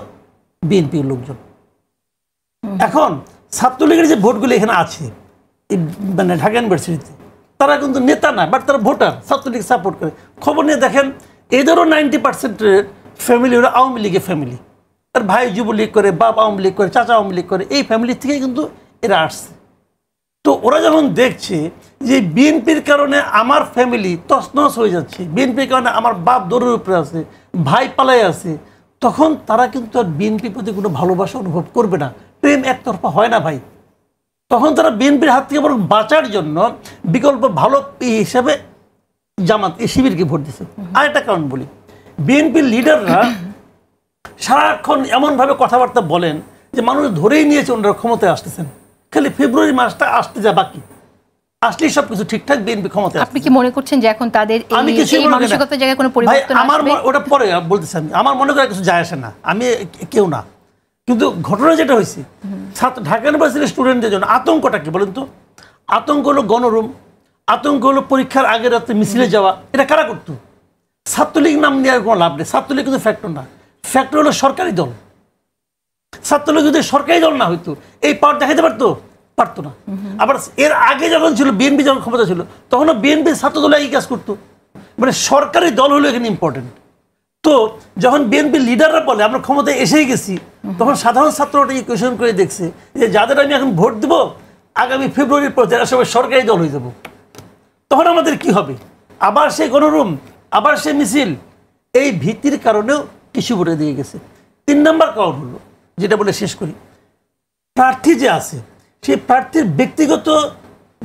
বিএনপির লোকজন। এখন ছাত্রলীগের যে ভোটগুলি এখানে আছে, মানে ঢাকা ইউনিভার্সিটিতে, তারা কিন্তু নেতা না, বাট তারা ভোটার, ছাত্রলীগ সাপোর্ট করে। খবর নিয়ে দেখেন, এদেরও 90%-এর ফ্যামিলি হলো আওয়ামী লীগের ফ্যামিলি। তার ভাই যুবলীগ করে, বাপ আওয়ামী লীগ করে, চাচা আওয়ামী লীগ করে, এই ফ্যামিলি থেকে কিন্তু এরা আসছে। তো ওরা যখন দেখছে যে বিএনপির কারণে আমার ফ্যামিলি তছনছ হয়ে যাচ্ছে, বিএনপির কারণে আমার বাপ দৌড়ের উপরে আছে, ভাই পালাই আছে, তখন তারা কিন্তু আর বিএনপির প্রতি কোনো ভালোবাসা অনুভব করবে না। প্রেম একতরফা হয় না ভাই। তখন তারা বিএনপির হাত থেকে বরং বাঁচার জন্য বিকল্প ভালো হিসাবে জামাত শিবিরকে ভোট দিচ্ছে। আরেকটা কারণ বলি, বিএনপির লিডাররা সারাক্ষণ এমনভাবে কথাবার্তা বলেন যে মানুষ ধরেই নিয়েছে ওনারা ক্ষমতায় আসতেছেন, খালি ফেব্রুয়ারি মাসটা আসতে যা বাকি, আসলেই সবকিছু ঠিকঠাক বিএনপি ক্ষমতায়।
আপনি কি মনে করছেন যে এখন তাদের
আমি কিছু
মানসিকতার জায়গায় কোনো পরিবর্তন
আমার
আসবে?
ওটা পরে বলতেছি, আমার মনে করা কিছু যায় আসে না, আমি কেউ না, কিন্তু ঘটনা যেটা হয়েছে ঢাকা ইউনিভার্সিটির স্টুডেন্টদের জন্য আতঙ্কটা কি বলেন তো? আতঙ্ক হলো গণরুম, আতঙ্ক হলো পরীক্ষার আগের রাতে মিছিলে যাওয়া। এটা কারা করতো? ছাত্রলীগ নাম নেওয়ার কোনো লাভ নেই, ছাত্রলীগ কিন্তু ফ্যাক্টর না, ফ্যাক্টর হলো সরকারি দল। ছাত্রলীগ যদি সরকারি দল না হইতো এই পাওয়ার দেখাতে পারতো না। আবার এর আগে যখন ছিল বিএনপি, যখন ক্ষমতা ছিল তখনও বিএনপি ছাত্র দল একই কাজ করতো। মানে সরকারি দল হলো এখানে ইম্পর্টেন্ট। তো যখন বিএনপি লিডাররা বলে আমরা ক্ষমতায় এসেই গেছি, তখন সাধারণ ছাত্ররা কোয়েশন করে দেখছে যে যাদের আমি এখন ভোট দেবো আগামী ফেব্রুয়ারির পর যারা সবাই সরকারি দল হয়ে যাব, তখন আমাদের কি হবে? আবার সেই গণরুম, আবার সেই মিছিল। এই ভীতির কারণেও কিছু ভোটে দিয়ে গেছে। 3 নম্বর কারণ হলো, যেটা বলে শেষ করি, প্রার্থী যে আছে সেই প্রার্থীর ব্যক্তিগত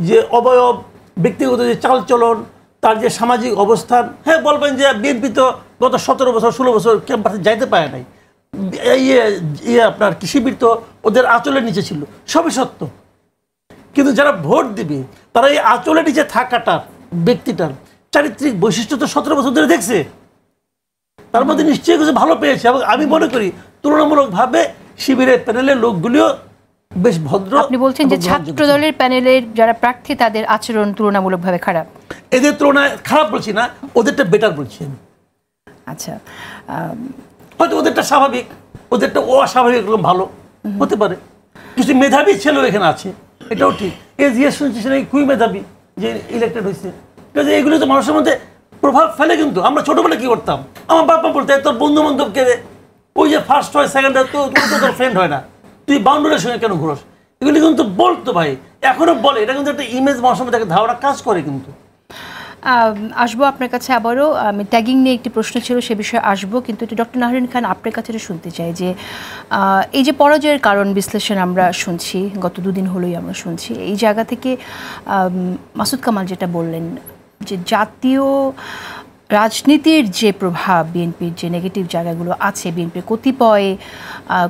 যে অবয়ব, ব্যক্তিগত যে চালচলন, তার যে সামাজিক অবস্থান। হ্যাঁ, বলবেন যে বিএনপি তো গত 17 বছর 16 বছর ক্যাম্পাসে যাইতে পারে নাই, আপনার কৃষিবিদ তো ওদের আঁচলের নিচে ছিল, সবই সত্য। কিন্তু যারা ভোট দিবে তারা এই আঁচলের নিচে থাকাটার, ব্যক্তিটার চারিত্রিক বৈশিষ্ট্য তো 17 বছর ধরে দেখছে, তার মধ্যে নিশ্চয়ই কিছু ভালো পেয়েছে। এবং আমি মনে করি তুলনামূলকভাবে শিবিরের প্যানেলের লোকগুলিও বেশ ভদ্র।
আপনি বলছেন যে ছাত্র দলের প্যানেলের যারা প্রার্থী তাদের আচরণ তুলনামূলকভাবে খারাপ?
এদের তুলনায় খারাপ বলছি না, ওদেরটা বেটার বলছি আমি।
আচ্ছা,
হয়তো ওদেরটা স্বাভাবিক, ওদেরটা অস্বাভাবিক ভালো হতে পারে। কিছু মেধাবী ছেলেও এখানে আছে, এটাও ঠিক। শুনছি সে খুবই মেধাবী যে ইলেক্টেড হয়েছে। এগুলো তো মানুষের মধ্যে প্রভাব ফেলে। কিন্তু আমরা ছোটবেলায় কি করতাম, আমার বাবা বলতে তোর বন্ধু বান্ধবকে ওই যে ফার্স্ট হয় সেকেন্ড হয় তোর ফ্রেন্ড হয় না, তুই বাউন্ডারির সঙ্গে কেন ঘুরস, এগুলি কিন্তু বলতো ভাই, এখনো বলে। এটা কিন্তু একটা ইমেজ মানুষের মধ্যে একটা ধারণা কাজ করে। কিন্তু
আসবো আপনার কাছে আবারও, আমি ট্যাগিং নিয়ে একটি প্রশ্ন ছিল সে বিষয়ে আসবো, কিন্তু এটি ডক্টর নাহরিন খান আপনার কাছে শুনতে চাই যে এই যে পরাজয়ের কারণ বিশ্লেষণ আমরা শুনছি, গত 2 দিন হলোই আমরা শুনছি, এই জায়গা থেকে মাসুদ কামাল যেটা বললেন যে জাতীয় রাজনীতির যে প্রভাব, বিএনপির যে নেগেটিভ জায়গাগুলো আছে, বিএনপির কতিপয়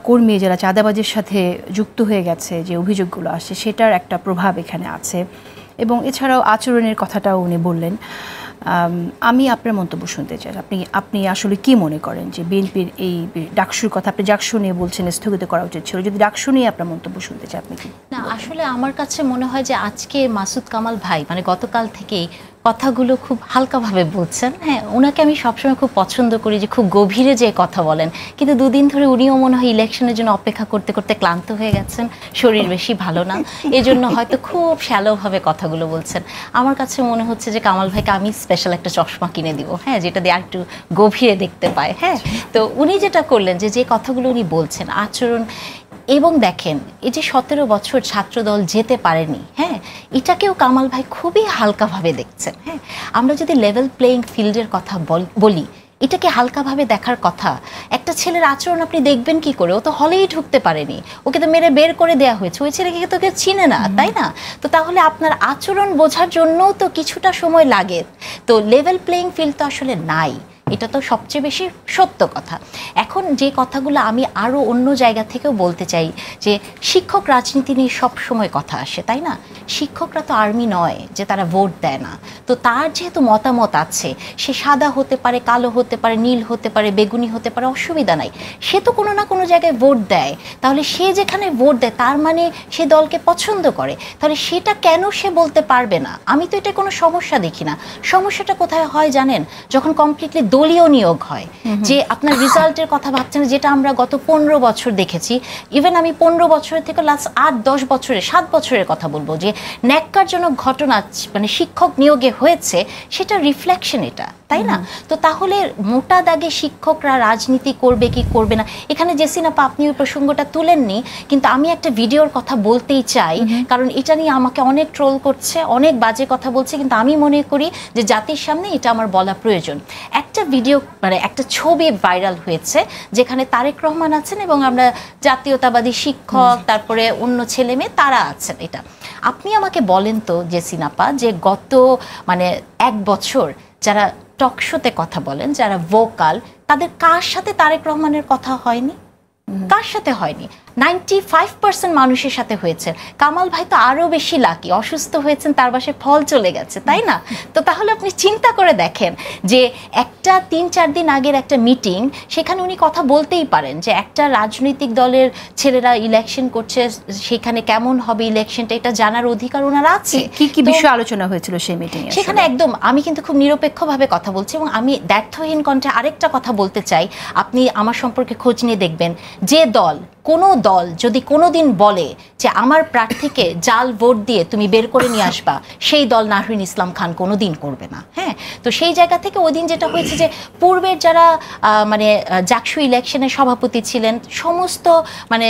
কর্মী যারা চাঁদাবাজির সাথে যুক্ত হয়ে গেছে, যে অভিযোগগুলো আসছে সেটার একটা প্রভাব এখানে আছে। এবং এছাড়াও আচরণের কথাটাও উনি বললেন। আমি আপনার মন্তব্য শুনতে চাই, আপনি আসলে কি মনে করেন যে বিএনপির এই ডাকসুর কথা, আপনি ডাকসু নিয়ে বলছেন স্থগিত করা উচিত ছিল, যদি ডাকসু নিয়ে আপনার মন্তব্য শুনতে চাই আপনি কি?
না, আসলে আমার কাছে মনে হয় যে আজকে মাসুদ কামাল ভাই মানে গতকাল থেকেই কথাগুলো খুব হালকাভাবে বলছেন। হ্যাঁ, ওনাকে আমি সবসময় খুব পছন্দ করি যে খুব গভীরে যে কথা বলেন, কিন্তু 2 দিন ধরে উনিও মনে হয় ইলেকশনের জন্য অপেক্ষা করতে করতে ক্লান্ত হয়ে গেছেন, শরীর বেশি ভালো না, এজন্য হয়তো খুব শ্যালোভাবে কথাগুলো বলছেন। আমার কাছে মনে হচ্ছে যে কামাল ভাইকে আমি স্পেশাল একটা চশমা কিনে দিব, হ্যাঁ, যেটা দিয়ে একটু গভীরে দেখতে পায়। হ্যাঁ, তো উনি যেটা করলেন যে কথাগুলো উনি বলছেন আচরণ, এবং দেখেন এই যে 17 বছর ছাত্রদল যেতে পারেনি, হ্যাঁ, এটাকেও কামাল ভাই খুবই হালকাভাবে দেখছেন। হ্যাঁ, আমরা যদি লেভেল প্লেইং ফিল্ডের কথা বলি, এটাকে হালকাভাবে দেখার কথা। একটা ছেলের আচরণ আপনি দেখবেন কি করে? ও তো হলেই ঢুকতে পারেনি, ওকে তো মেরে বের করে দেওয়া হয়েছে, ওই ছেলেকে তো কেউ চিনে না, তাই না? তো তাহলে আপনার আচরণ বোঝার জন্যও তো কিছুটা সময় লাগে। তো লেভেল প্লেইং ফিল্ড তো আসলে নাই, এটা তো সবচেয়ে বেশি সত্য কথা। এখন যে কথাগুলো আমি আরও অন্য জায়গা থেকেও বলতে চাই যে শিক্ষক রাজনীতি নিয়ে সব সময় কথা আসে, তাই না? শিক্ষকরা তো আর্মি নয় যে তারা ভোট দেয় না। তো তার যেহেতু মতামত আছে, সে সাদা হতে পারে, কালো হতে পারে, নীল হতে পারে, বেগুনি হতে পারে, অসুবিধা নাই, সে তো কোনো না কোনো জায়গায় ভোট দেয়। তাহলে সে যেখানে ভোট দেয় তার মানে সে দলকে পছন্দ করে, তাহলে সেটা কেন সে বলতে পারবে না? আমি তো এটা কোনো সমস্যা দেখি না। সমস্যাটা কোথায় হয় জানেন? যখন কমপ্লিটলি দলীয় নিয়োগ হয়, যে আপনার রেজাল্টের কথা ভাবছেন, যেটা আমরা গত 15 বছর দেখেছি। ইভেন আমি 15 বছরের থেকে লাস্ট 8-10 বছরের 7 বছরের কথা বলবো, যে ন্যাক্কারজনক ঘটনা মানে শিক্ষক নিয়োগে হয়েছে, সেটা রিফ্লেকশন এটা, তাই না? তো তাহলে মোটা দাগে শিক্ষকরা রাজনীতি করবে কি করবে না, এখানে জেসিন আপা আপনি ওই প্রসঙ্গটা তুলেননি, কিন্তু আমি একটা ভিডিওর কথা বলতেই চাই, কারণ এটা নিয়ে আমাকে অনেক ট্রোল করছে, অনেক বাজে কথা বলছে, কিন্তু আমি মনে করি যে জাতির সামনে এটা আমার বলা প্রয়োজন। একটা ভিডিও মানে একটা ছবি ভাইরাল হয়েছে যেখানে তারেক রহমান আছেন এবং আমরা জাতীয়তাবাদী শিক্ষক, তারপরে অন্য ছেলে মেয়ে তারা আছেন। এটা আপনি আমাকে বলেন তো জেসিন আপা, যে গত মানে 1 বছর যারা টকশোতে কথা বলেন, যারা ভোকাল, তাদের কার সাথে তারেক রহমানের কথা হয়নি? কার সাথে হয়নি? 95% মানুষের সাথে হয়েছে। কামাল ভাই তো আরো বেশি লাকি, অসুস্থ হয়েছেন, তার বাসায় ফল চলে গেছে, তাই না? তো তাহলে আপনি চিন্তা করে দেখেন যে একটা 3-4 দিন আগের একটা মিটিং, সেখানে উনি কথা বলতেই পারেন যে একটা রাজনৈতিক দলের ছেলেরা ইলেকশন করছে, সেখানে কেমন হবে ইলেকশনটা, এটা জানার অধিকার ওনার আছে।
কি কি বিষয় আলোচনা হয়েছিল সেই মিটিং এ?
সেখানে একদম আমি কিন্তু খুব নিরপেক্ষভাবে কথা বলছি, এবং আমি দ্ব্যর্থহীন কণ্ঠে আরেকটা কথা বলতে চাই, আপনি আমার সম্পর্কে খোঁজ নিয়ে দেখবেন, যে দল, কোনো দল যদি কোনোদিন বলে যে আমার প্রার্থীকে জাল ভোট দিয়ে তুমি বের করে নিয়ে আসবা, সেই দল নাহরিন ইসলাম খান কোনোদিন করবে না। হ্যাঁ, তো সেই জায়গা থেকে ওই দিন যেটা হয়েছে যে পূর্বের যারা মানে জাকসু ইলেকশনের সভাপতি ছিলেন, সমস্ত মানে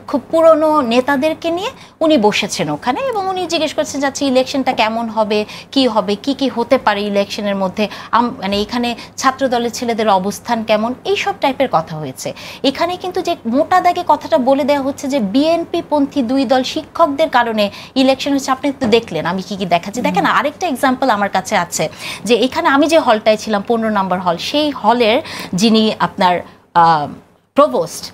খুব পুরনো নেতাদেরকে নিয়ে উনি বসেছেন ওখানে, এবং উনি জিজ্ঞেস করছেন যাচ্ছে ইলেকশনটা কেমন হবে, কি হবে, কি কি হতে পারে ইলেকশনের মধ্যে, মানে এখানে ছাত্র দলের ছেলেদের অবস্থান কেমন, এই সব টাইপের কথা হয়েছে। এখানে কিন্তু যে মোটা দাগে কথাটা বলে দেওয়া হচ্ছে যে বিএনপি পন্থী দুই দল শিক্ষকদের কারণে ইলেকশন হচ্ছে। আপনি তো দেখলেন আমি কি কি দেখাচ্ছি, দেখেন আরেকটা এক্সাম্পল আমার কাছে আছে, যে এখানে আমি যে হলটায় ছিলাম 15 নম্বর হল, সেই হলের যিনি আপনার প্রভোস্ট,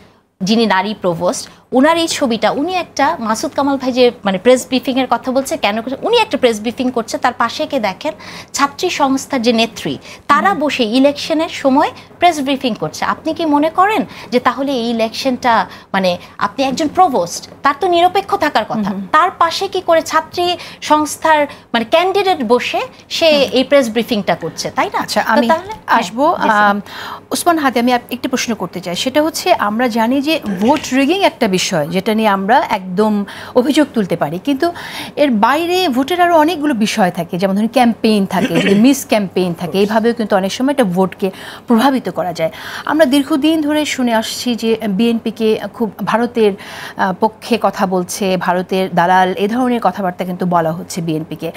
যিনি নারী প্রভোস্ট, উনার এই ছবিটা, উনি একটা মাসুদ কামাল ভাই যে মানে প্রেস ব্রিফিংয়ের কথা বলছে, কেন উনি একটা প্রেস ব্রিফিং করছে, তার পাশে কে দেখেন ছাত্রী সংস্থার যে নেত্রী, তারা বসে ইলেকশনের সময় প্রেস ব্রিফিং করছে। আপনি কি মনে করেন যে তাহলে এই ইলেকশনটা মানে আপনি একজন প্রভোস্ট, তার তো নিরপেক্ষ থাকার কথা, তার পাশে কি করে ছাত্রী সংস্থার মানে ক্যান্ডিডেট বসে সে এই প্রেস ব্রিফিংটা করছে, তাই না?
আচ্ছা, আমি আসবো ওসমান হাদি, আমি একটি প্রশ্ন করতে চাই, সেটা হচ্ছে আমরা জানি যে ভোট রিগিং একটা বিষয় যেটা নিয়ে আমরা একদম অভিযোগ তুলতে পারি, কিন্তু এর বাইরে ভোটের আরও অনেকগুলো বিষয় থাকে, যেমন ধরুন ক্যাম্পেইন থাকে, যদি মিস ক্যাম্পেইন থাকে, এইভাবেও কিন্তু অনেক সময় একটা ভোটকে প্রভাবিত করা যায়। আমরা দীর্ঘদিন ধরে শুনে আসছি যে বিএনপিকে খুব ভারতের পক্ষে কথা বলছে, ভারতের দালাল, এ ধরনের কথাবার্তা কিন্তু বলা হচ্ছে বিএনপিকে।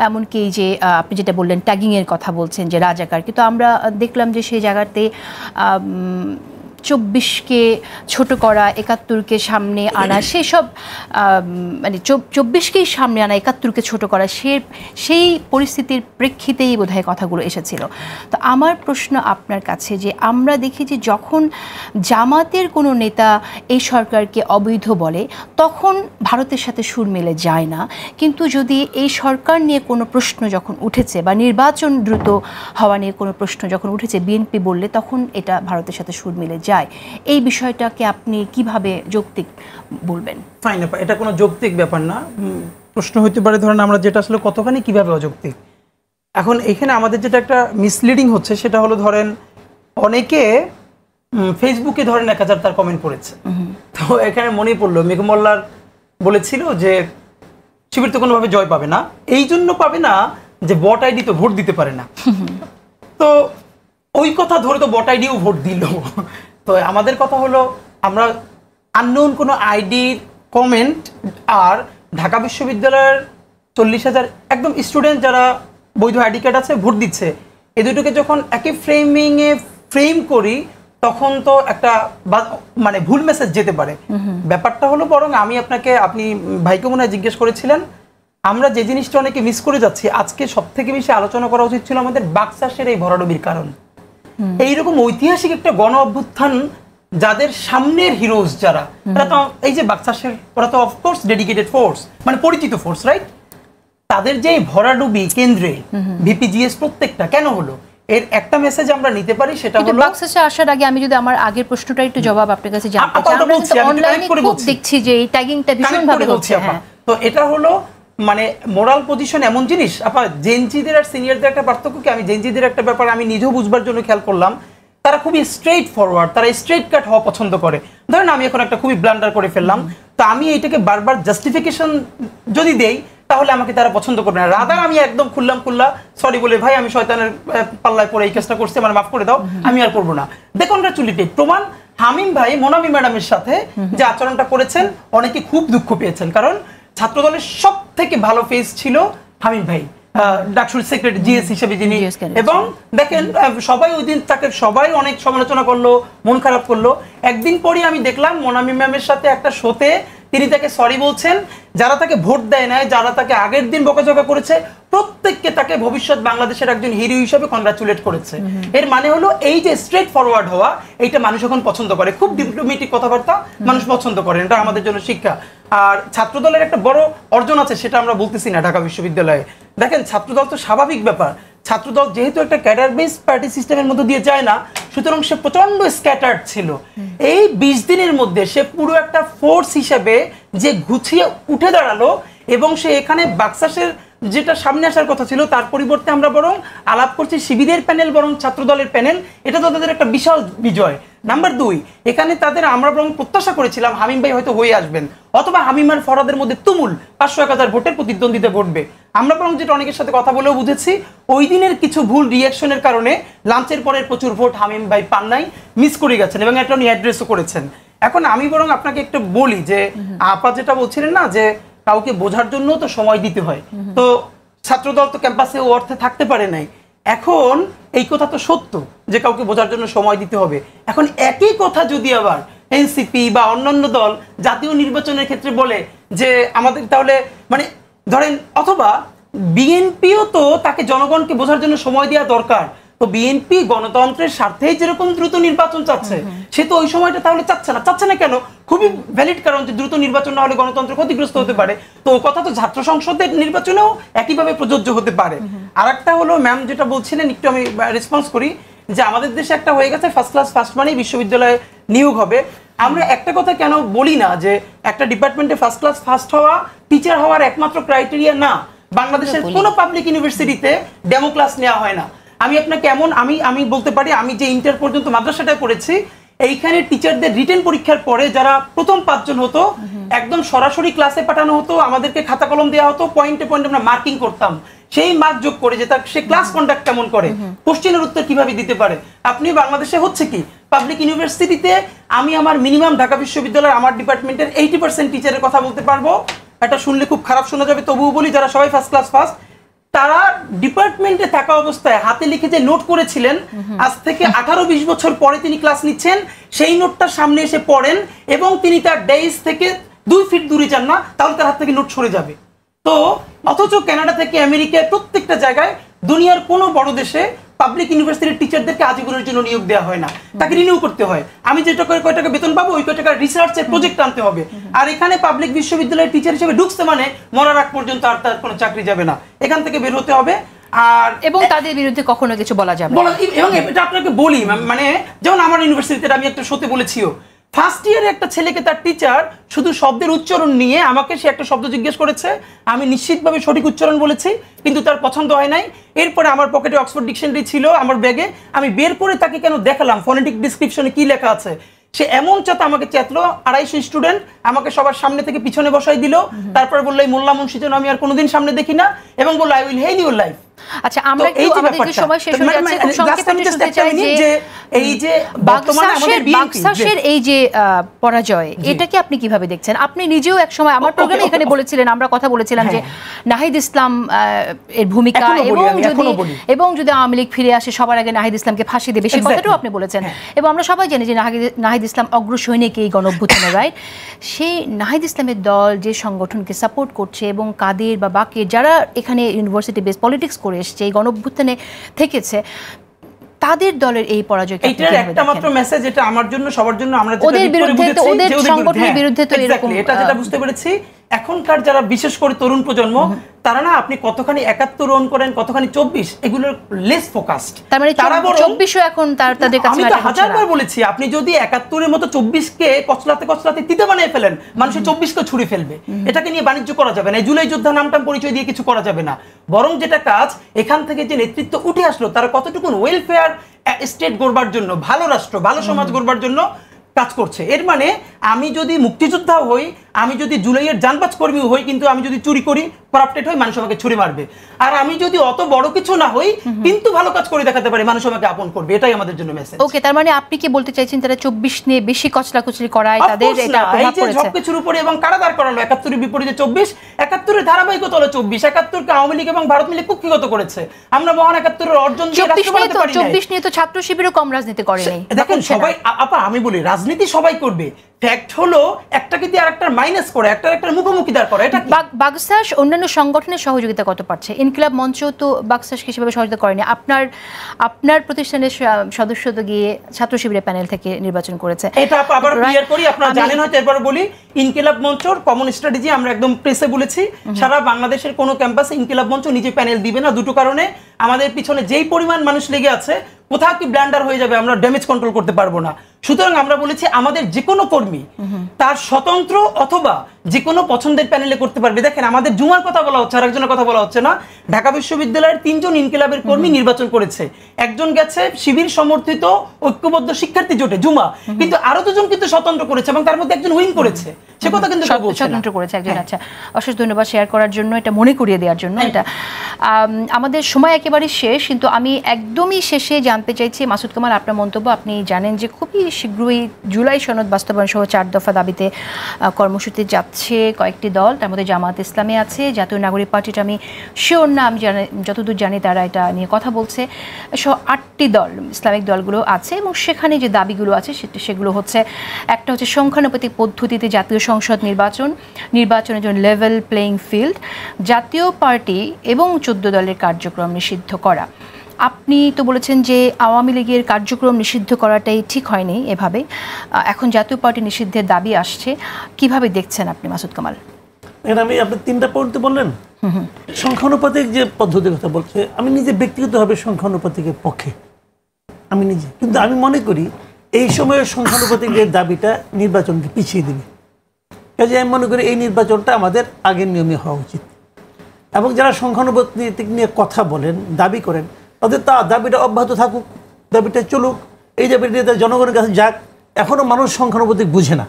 এমনকি যে আপনি যেটা বললেন ট্যাগিংয়ের কথা বলছেন যে রাজাকার, কিন্তু আমরা দেখলাম যে সেই জায়গাতে 24কে ছোট করা, 71কে সামনে আনা, সেসব মানে 24কেই সামনে আনা, 71কে ছোট করা, সেই পরিস্থিতির প্রেক্ষিতেই বোধহয় কথাগুলো এসেছিল। তো আমার প্রশ্ন আপনার কাছে যে আমরা দেখি যে যখন জামাতের কোনো নেতা এই সরকারকে অবৈধ বলে, তখন ভারতের সাথে সুর মেলে যায় না, কিন্তু যদি এই সরকার নিয়ে কোনো প্রশ্ন যখন উঠেছে বা নির্বাচন দ্রুত হওয়া নিয়ে কোনো প্রশ্ন যখন উঠেছে, বিএনপি বললে তখন এটা ভারতের সাথে সুর মিলে যায়। এই বিষয়টাকে আপনি কিভাবে যৌক্তিক বলবেন?
ফাইন, এটা কোনো যৌক্তিক ব্যাপার না। প্রশ্ন হইতে পারে ধরেন আমরা যেটা আসলে কতখানি কিভাবে অযৌক্তিক। এখন এখানে আমাদের যেটা একটা মিসলিডিং হচ্ছে সেটা হলো, ধরেন অনেকে ফেসবুকে ধরেন 1000 তার কমেন্ট পড়েছে, তো এখানে মনে পড়লো মেঘমল্লার বলেছিল যে শিবির তো কোনোভাবে জয় পাবে না, এই জন্য পাবে না যে বট আইডি তো ভোট দিতে পারে না। তো ওই কথা ধরে তো বট আইডিও ভোট দিল। তো আমাদের কথা হলো, আমরা আননোন কোনো আইডির কমেন্ট আর ঢাকা বিশ্ববিদ্যালয়ের 40,000 একদম স্টুডেন্ট যারা বৈধ আইডি কার্ড আছে ভোট দিচ্ছে, এই দুটোকে যখন একই ফ্রেম করি, তখন তো একটা মানে ভুল মেসেজ যেতে পারে। ব্যাপারটা হলো, বরং আপনি ভাইকে মনে হয় জিজ্ঞেস করেছিলেন, আমরা যে জিনিসটা অনেকে মিস করে যাচ্ছি, আজকে সব থেকে বেশি আলোচনা করা উচিত ছিল আমাদের বাকশাসের এই ভরাডুবির কারণ। এইরকম ঐতিহাসিক একটা গণ অভ্যুত্থান, যাদের সামনের হিরোজ যারা, তারা তো এই যে বাকশাসের, ওরা তো অফকোর্স ডেডিকেটেড ফোর্স, মানে পরিচিত ফোর্স, রাইট? তাদের যে ভরাডুবি কেন্দ্রে ভিপিজিএস প্রত্যেকটা কেন হলো, এর একটা মেসেজ আমরা নিতে পারি, সেটা হলো
বাকশাসে আসার আগে আমি যদি আমার আগের প্রশ্নটা একটু জবাব আপনার কাছে জানতে চাই। আমরা কিন্তু অনলাইনে খুব দেখছি যে এই ট্যাগিংটা ভীষণভাবে হচ্ছে।
তো এটা হলো মানে মোরাল পজিশন এমন জিনিস, জেনজিদের আর সিনিয়রদের একটা পার্থক্য কি, আমি জেনজিদের একটা ব্যাপার আমি নিজেও বুঝবার জন্য খেয়াল করলাম, তারা খুবই স্ট্রেট ফরওয়ার্ড, তারা স্ট্রেট কাট হওয়া পছন্দ করে। ধরেন আমি এখন একটা খুবই ব্লান্ডার করে ফেললাম, তো আমি এইটাকে বারবার জাস্টিফিকেশন যদি দেই, তাহলে আমাকে তারা পছন্দ করবে না। রাদার আমি একদম খুল্লা সরি বলে, ভাই আমি শয়তানের পাল্লায় পড়ে এই কাজটা করছি, আমার মাফ করে দাও, আমি আর করবো না। দেখনগ্রাচুলেটেড প্রমাণ, হামিম ভাই মোনামি ম্যাডামের সাথে যে আচরণটা করেছেন, অনেকে খুব দুঃখ পেয়েছেন, কারণ ছাত্রদলের সব থেকে ভালো ফেস ছিল হামিম ভাই, ডাকসুর সেক্রেটারি জিএস হিসেবে যিনি, এবং দেখেন সবাই ওই দিন তাকে সবাই অনেক সমালোচনা করলো, মন খারাপ করলো। একদিন পরই আমি দেখলাম মোনামি ম্যামের সাথে একটা শোতে তিনি তাকে সরি বলছেন, যারা তাকে ভোট দেয় নাই, যারা তাকে আগের দিন বকাঝকা করেছে, প্রত্যেককে তাকে ভবিষ্যৎ বাংলাদেশের একজন হিরো হিসেবে কনগ্রাচুলেট করেছে। এর মানে হলো এই যে স্ট্রেট ফরওয়ার্ড হওয়া, এইটা মানুষ এখন পছন্দ করে, খুব ডিপ্লোম্যাটিক কথাবার্তা মানুষ পছন্দ করে, এটা আমাদের জন্য শিক্ষা। আর ছাত্রদলের একটা বড় অর্জন আছে, সেটা আমরা বলতেছি না ঢাকা বিশ্ববিদ্যালয়ে। দেখেন ছাত্রদল তো স্বাভাবিক ব্যাপার, ছাত্রদল যেহেতু একটা ক্যাডার বেস পার্টি সিস্টেমের মধ্যে দিয়ে যায় না, সুতরাং সে প্রচন্ড স্ক্যাটার্ড ছিল। এই 20 দিনের মধ্যে সে পুরো একটা ফোর্স হিসেবে যে গুছিয়ে উঠে দাঁড়ালো, এবং সে এখানে বাক্সাসের যেটা সামনে আসার কথা ছিল তার পরিবর্তে আমরা বরং আলাপ করছি শিবিরের প্যানেল বরং ছাত্রদলের প্যানেল, এটা তো তাদের একটা বিশাল বিজয়। নাম্বার 2, এখানে তাদের আমরা বরং প্রত্যাশা করেছিলাম হামিম ভাই হয়তো হয়ে আসবেন, অথবা হামিম আর ফরহাদের মধ্যে তুমুল 500-1000 ভোটের প্রতিদ্বন্দ্বিতা ঘটবে। আমরা বরং যেটা অনেকের সাথে কথা বলেও বুঝেছি, ওই দিনের কিছু ভুল রিয়াকশনের কারণে লাঞ্চের পরের প্রচুর ভোট হামিম ভাই পান নাই, মিস করে গেছেন, এবং এটা উনি অ্যাড্রেসও করেছেন। এখন আমি বরং আপনাকে একটু বলি যে আপা যেটা বলছিলেন না, যে কাউকে বোঝার জন্য তো সময় দিতে হয়, তো ছাত্রদল তো ক্যাম্পাসে ও অর্থে থাকতে পারে নাই। এখন এই কথা তো সত্য যে কাউকে বোঝার জন্য সময় দিতে হবে। এখন একই কথা যদি আবার এনসিপি বা অন্যান্য দল জাতীয় নির্বাচনের ক্ষেত্রে বলে যে আমাদের তাহলে মানে ধরেন, অথবা বিএনপিও তো তাকে জনগণকে বোঝার জন্য সময় দেওয়া দরকার, তো বিএনপি গণতন্ত্রের স্বার্থেই যেরকম দ্রুত নির্বাচন চাচ্ছে, সে তো ওই সময়টা তাহলে চাচ্ছে না কেন? খুবই ভ্যালিড কারণ, যে দ্রুত নির্বাচন না হলে গণতন্ত্র ক্ষতিগ্রস্ত হতে পারে। তো ও কথা তো ছাত্র সংসদের নির্বাচনেও একইভাবে প্রযোজ্য হতে পারে। আর একটা হলো ম্যাম যেটা বলছিলেন, একটু আমি রেসপন্স করি, যে আমাদের দেশে একটা হয়ে গেছে ফার্স্ট ক্লাস ফার্স্ট মানেই বিশ্ববিদ্যালয়ে নিয়োগ হবে। আমরা একটা কথা কেন বলি না যে একটা ডিপার্টমেন্টে ফার্স্ট ক্লাস ফার্স্ট হওয়া টিচার হওয়ার একমাত্র ক্রাইটেরিয়া না। বাংলাদেশের কোনো পাবলিক ইউনিভার্সিটিতে ডেমো ক্লাস নেওয়া হয় না। আমি আপনাকে এমন আমি বলতে পারি, আমি যে ইন্টার পর্যন্ত মাদ্রাসাটায় পড়েছি, এইখানে টিচারদের রিটেন পরীক্ষার পরে যারা প্রথম 5 জন হতো, একদম সরাসরি ক্লাসে পাঠানো হতো, আমাদেরকে খাতা কলম দেওয়া হতো, পয়েন্টে পয়েন্টে আমরা মার্কিং করতাম, সেই মার্ক যোগ করে যে তার সে ক্লাস কন্ডাক্ট কেমন করে, কোশ্চেনের উত্তর কিভাবে দিতে পারে। আপনি বাংলাদেশে হচ্ছে কি, পাবলিক ইউনিভার্সিটিতে আমি আমার মিনিমাম ঢাকা বিশ্ববিদ্যালয়ের আমার ডিপার্টমেন্টের 80% টিচারের কথা বলতে পারবো। এটা শুনলে খুব খারাপ শোনা যাবে, তবুও বলি, যারা সবাই ফার্স্ট ক্লাস ফার্স্ট, তারা ডিপার্টমেন্টে থাকা অবস্থায় হাতে লিখে যে নোট করেছিলেন, আজ থেকে 18-20 বছর পরে তিনি ক্লাস নিচ্ছেন, সেই নোটটা সামনে এসে পড়েন, এবং তিনি তার ডেস্ক থেকে 2 ফিট দূরে যান না, তাহলে তার হাত থেকে নোট সরে যাবে। তো অথচ কানাডা থেকে আমেরিকায় প্রত্যেকটা জায়গায়, দুনিয়ার কোনো বড় দেশে পাবলিক ইউনিভার্সিটির টিচারদেরকে আজীবনের জন্য নিয়োগ দেওয়া হয় না, তাকে রিনিউ করতে হয়। আমি যেটা করে কয় টাকা বেতন পাবো, ওই কয় টাকা রিসার্চের প্রজেক্ট আনতে হবে। আর এখানে পাবলিক বিশ্ববিদ্যালয়ের টিচার হিসেবে ঢুকতে মানে মরার আগ পর্যন্ত আর তার কোনো চাকরি যাবে না, এখান থেকে বের হতে হবে। আর
এবং তাদের বিরুদ্ধে কখনো কিছু বলা যাবে না।
এবং এটা আপনাকে বলি, মানে যেমন আমার ইউনিভার্সিটিতে আমি একটা শোতে বলেছিও, ফার্স্ট ইয়ারে একটা ছেলেকে তার টিচার শুধু শব্দের উচ্চারণ নিয়ে আমাকে সে একটা শব্দ জিজ্ঞেস করেছে, আমি নিশ্চিতভাবে সঠিক উচ্চারণ বলেছি, কিন্তু তার পছন্দ হয় নাই। এরপরে আমার পকেটে অক্সফোর্ড ডিকশনারি ছিল আমার ব্যাগে, আমি বের করে তাকে কেন দেখালাম ফনেটিক ডিসক্রিপশনে কি লেখা আছে। সে এমন চাতে আমাকে চেতলো, 250 স্টুডেন্ট আমাকে সবার সামনে থেকে পিছনে বসাই দিল, তারপর বললো এই মোল্লা মুন্সি যেন আমি আর কোনোদিন সামনে দেখি না, এবং বললো I will hell your life.
আচ্ছা, আমরা একটু আমাদের সময় শেষ হয়ে যাচ্ছে, খুব সংক্ষেপে শুনতে চাই যে এই যে বর্তমানে আমাদের বাক্সাসের এই যে পরাজয়, এটাকে আপনি কিভাবে দেখছেন? আপনি নিজেও এক সময় আমার প্রোগ্রামে এখানে বলেছিলেন, আমরা কথা বলেছিলাম যে নাহিদ ইসলাম এর ভূমিকা, এবং যদি আওয়ামী লীগ ফিরে আসে সবার আগে নাহিদ ইসলামকে ফাঁসি দেবে, সেই কথাটাও আপনি বলেছেন। এবং আমরা সবাই জানি যে নাহিদ ইসলাম অগ্রসৈনিক এই গণঅভ্যুত্থানে, রাইট? সেই নাহিদ ইসলামের দল যে সংগঠনকে সাপোর্ট করছে, এবং কাদের বা বাকি যারা এখানে ইউনিভার্সিটি বেস পলিটিক্স করে এসছে, এই গণঅভ্যুত্থানে থেকেছে, তাদের দলের এই পরাজয়
এটার একটা মাত্র মেসেজ, এটা আমার জন্য সবার জন্য, আমরা
ওদের বিরুদ্ধে তো, ওদের সংগঠনের বিরুদ্ধে তো এরকম,
এটা যেটা বুঝতে পেরেছি এখনকার যারা বিশেষ করে তরুণ প্রজন্ম, তারা না আপনি কতখানি 71 রান করেন, কতখানি 24, এগুলোর লেস ফোকাসড।
তার মানে 24ও এখন তাদের কাছে
আমি তো হাজারবার বলেছি, আপনি যদি 71 এর মতো 24কে কচলাতে তিতে বানিয়ে ফেলেন, মানুষের 24কে ছুঁড়ে ফেলবে। এটাকে নিয়ে বাণিজ্য করা যাবে না, জুলাই যোদ্ধা নামটা পরিচয় দিয়ে কিছু করা যাবে না। বরং যেটা কাজ, এখান থেকে যে নেতৃত্ব উঠে আসলো, তারা কতটুকু ওয়েলফেয়ার স্টেট গড়বার জন্য, ভালো রাষ্ট্র, ভালো সমাজ গড়বার জন্য কাজ করছে। এর মানে আমি যদি মুক্তিযোদ্ধাও হই, আমি যদি জুলাইয়ের জানবাজ কর্মী হই, কিন্তু আমি যদি চুরি করি, করাপ্টেড হই, মানুষ আমাকে ছুরি মারবে। আর আমি যদি অত বড় কিছু না হই, কিন্তু ভালো কাজ করে দেখাতে পারি, মানুষ আমাকে আপন করবে। এটাই আমাদের জন্য মেসেজ।
ওকে, তার মানে আপনি কি বলতে চাইছেন তারা 24 নিয়ে বেশি কচলাকুচলি করায়, তাদের এটা প্রভাব পড়েছে
সবকিছুর উপরে, এবং কারাদার করালো 71 এর বিপরীতে 24, 71 এর ধারাবাহিকতা হলো 24, 71 কে আওয়ামী লীগ এবং ভারত মিলে কুক্ষিগত করেছে। আমরা মহান 71 এর অর্জন দিয়ে রাষ্ট্র বানাতে পারি না।
24 নিয়ে তো ছাত্র শিবিরও কম রাজনীতি করেনি।
দেখেন সবাই, আপা আমি বলি রাজনীতি সবাই করবে, ফ্যাক্ট হলো একটাকে দিয়ে আরেকটার মাইনাস করে একটার মুখোমুখি দাঁড় করে। এটা
বাকশাস অন্যান্য সংগঠনের সহযোগিতা কত পাচ্ছে? ইনকিলাব মঞ্চ তো বাকশাসকে সেভাবে সহযোগিতা করেনি। আপনার প্রতিষ্ঠানের সদস্য তো গিয়ে ছাত্র শিবিরের প্যানেল থেকে নির্বাচন করেছে।
এটা আবার ক্লিয়ার করি, আপনারা জানেন হয়তো, এরপর বলি। ইনকিলাব মঞ্চর কমন স্ট্র্যাটেজি আমরা একদম প্রেসে বলেছি, সারা বাংলাদেশের কোনো ক্যাম্পাসে ইনকিলাব মঞ্চ নিজে প্যানেল দিবে না। দুটো কারণে, আমাদের পিছনে যেই পরিমাণ মানুষ লেগে আছে, কোথাও কি ব্ল্যান্ডার হয়ে যাবে, আমরা ড্যামেজ কন্ট্রোল করতে পারবো না। সুতরাং আমরা বলেছি আমাদের যে কোনো কর্মী তার স্বতন্ত্র অথবা যে কোনো পছন্দের প্যানেলে করতে পারবে। দেখেন, আমাদের জুমার কথা বলা হচ্ছে, আরেকজনের কথা বলা হচ্ছে না। ঢাকা বিশ্ববিদ্যালয়ের 3 জন ইনকিলাবের কর্মী নির্বাচন করেছে। একজন গেছে শিবির সমর্থিত ঐক্যবদ্ধ শিক্ষার্থী জোটে জুমা, কিন্তু আরো 2 জন কিন্তু স্বতন্ত্র করেছে এবং তার মধ্যে একজন উইন করেছে। সে কথা কিন্তু
স্বতন্ত্র করেছে একজন। আচ্ছা, অশেষ ধন্যবাদ শেয়ার করার জন্য, এটা মনে করিয়ে দেওয়ার জন্য। এটা আমাদের সময় একেবারে শেষ, কিন্তু আমি একদমই শেষে জানতে চাইছি মাসুদ কামাল আপনার মন্তব্য। আপনি জানেন যে খুবই শীঘ্রই জুলাই সনদ বাস্তবায়ন সহ 4 দফা দাবিতে কর্মসূচি যাচ্ছে কয়েকটি দল, তার মধ্যে জামাত ইসলামী আছে, জাতীয় নাগরিক পার্টিটা আমি শিওর না, আমি যতদূর জানি তারা এটা নিয়ে কথা বলছে, সহ 8টি দল ইসলামিক দলগুলো আছে। এবং সেখানে যে দাবিগুলো আছে সেগুলো হচ্ছে, একটা হচ্ছে সংখ্যানুপাতিক পদ্ধতিতে জাতীয় সংসদ নির্বাচনের জন্য লেভেল প্লেইং ফিল্ড, জাতীয় পার্টি এবং 14 দলের কার্যক্রম নিষিদ্ধ করা। আপনি তো বলেছেন যে আওয়ামী লীগের কার্যক্রম নিষিদ্ধ করাটাই ঠিক হয়নি এভাবে, এখন জাতীয় পার্টি নিষিদ্ধের দাবি আসছে, কিভাবে দেখছেন আপনি মাসুদ কামাল?
আমি আপনি 3টা পয়েন্ট বললেন। সংখ্যানুপাতিক যে পদ্ধতির কথা বলছে, আমি নিজে ব্যক্তিগতভাবে সংখ্যানুপাতিকের পক্ষে, আমি নিজে। কিন্তু আমি মনে করি এই সময়ের সংখ্যানুপাতিক যে দাবিটা নির্বাচনকে পিছিয়ে দেবে। কাজে আমি মনে করি এই নির্বাচনটা আমাদের আগের নিয়মে হওয়া উচিত। এবং যারা সংখ্যানুপাতিক নিয়ে কথা বলেন, দাবি করেন, তাদের দাবিটা অব্যাহত থাকুক, দাবিটা চলুক, এই দাবিটা জনগণের কাছে যাক। এখনও মানুষ সংখ্যানুপাতিক বুঝে না।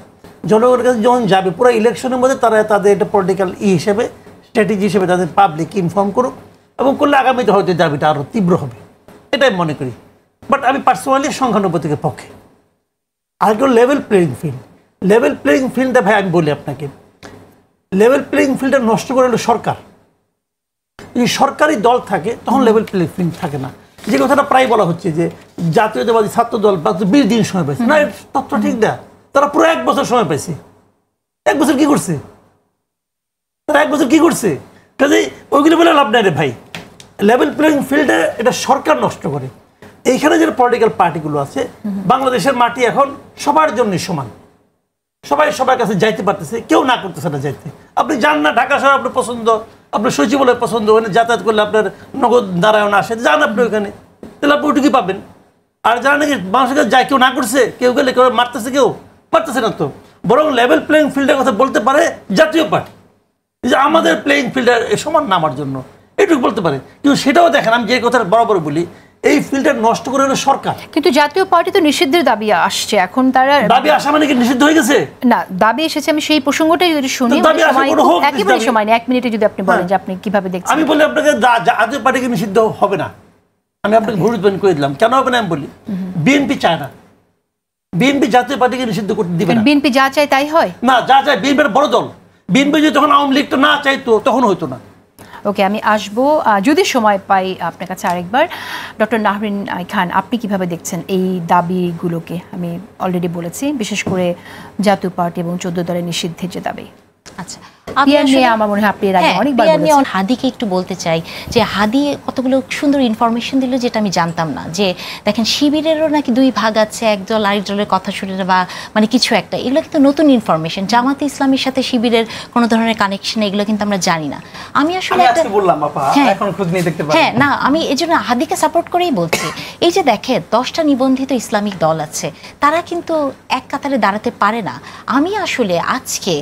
জনগণের কাছে যখন যাবে পুরো ইলেকশনের মধ্যে, তারা তাদের এটা পলিটিক্যাল হিসেবে, স্ট্র্যাটেজি হিসেবে তাদের পাবলিক ইনফর্ম করুক, এবং করলে আগামীতে হয়তো দাবিটা আরও তীব্র হবে, এটাই মনে করি। বাট আমি পার্সোনালি সংখ্যানুপাতিকের পক্ষে। আরেকটা level playing field. Level playing ফিল্ডটা ভাই আমি বলি আপনাকে, লেভেল প্লেইং ফিল্ডটা নষ্ট করে হলো সরকার। যদি সরকারি দল থাকে তখন লেভেল প্লেইং ফিল্ড থাকে না। যে কথাটা প্রায় বলা হচ্ছে যে জাতীয়তাবাদী ছাত্র দল 20 দিন সময় পাইছে না, তথ্য ঠিক না। তারা পুরো 1 বছর সময় পাইছে। 1 বছর কি করছে তারা? 1 বছর কি করছে? কাজেই ওইগুলো বলে লাভ নাই রে ভাই। লেভেল প্লেইং ফিল্ডে এটা সরকার নষ্ট করে। এইখানে যে পলিটিক্যাল পার্টিগুলো আছে, বাংলাদেশের মাটি এখন সবার জন্য সমান, সবাই সবার কাছে যাইতে পারতেছে, কেউ না করতেছে না যাইতে। আপনি যান না ঢাকা শহর, আপনার পছন্দ, আপনার সচিবালয় পছন্দ, ওখানে যাতায়াত করলে আপনার নগদ নারায়ণ আসে, যান আপনি ওখানে, তাহলে আপনি ওটুকুই পাবেন। আর যারা নাকি মানুষের কাছে যায়, কেউ না করছে, কেউ গেলে কেউ মারতেছে, কেউ পারতেছে না তো। বরং লেভেল প্লেইং ফিল্ডের কথা বলতে পারে জাতীয় পার্টি, যে আমাদের প্লেইং ফিল্ডের সমান নামার জন্য, এটুকু বলতে পারে। কিন্তু সেটাও দেখেন, আমি যে কথা বরাবর বলি, এই ফিল্ডটা নষ্ট করে হলো সরকার।
কিন্তু জাতীয় পার্টি তো নিষিদ্ধের দাবি আসছে, এখন তারা দাবি
আসা মানে কি নিষিদ্ধ হয়ে গেছে?
না, দাবি এসেছে। আমি সেই প্রসঙ্গটাই যদি শুনি, একেবারে সময় নেই, 1 মিনিটে যদি আপনি বলেন যে আপনি কিভাবে দেখছেন।
আমি বলি আপনাকে জাতীয় পার্টিকে নিষিদ্ধ হবে না, আমি আপনাকে ভবিষ্যৎবাণী করে দিলাম। কেন হবে না আমি বলি, বিএনপি চায় না, বিএনপি জাতীয় পার্টিকে নিষিদ্ধ করতে দিবে না।
বিএনপি যা চায় তাই হয়
না, যা চায়, বিএনপির বড় দল, বিএনপি যদি তখন আওয়ামী লীগটা না চাইতো তখন হইতো না।
ওকে, আমি আসবো যদি সময় পাই আপনার কাছে আরেকবার। ডক্টর নাহরিন খান, আপনি কিভাবে দেখছেন এই দাবিগুলোকে? আমি অলরেডি বলেছি, বিশেষ করে জাতীয় পার্টি এবং 14 দলের নিষিদ্ধের যে দাবি।
আচ্ছা,
আমার মনে হয় আপনি এর আগে অনেকবার বলেছেন।
হাদিকে একটু বলতে চাই যে হাদি কতগুলো সুন্দর ইনফরমেশন দিল যেটা আমি জানতাম না। যে দেখেন, শিবিরেরও নাকি 2 ভাগ আছে, এক দল আরেক দলের কথা শুনে বা মানে কিছু একটা, এগুলো কিন্তু নতুন ইনফরমেশন। জামাতে ইসলামের সাথে শিবিরের কোনো ধরনের কানেকশন, এগুলো কিন্তু আমরা জানি না। আমি আসলে না, আমি এই জন্য হাদিকে সাপোর্ট করেই বলছি। এই যে দেখে 10টা নিবন্ধিত ইসলামিক দল আছে, তারা কিন্তু এক কাতারে দাঁড়াতে পারে না। আমি আসলে আজকে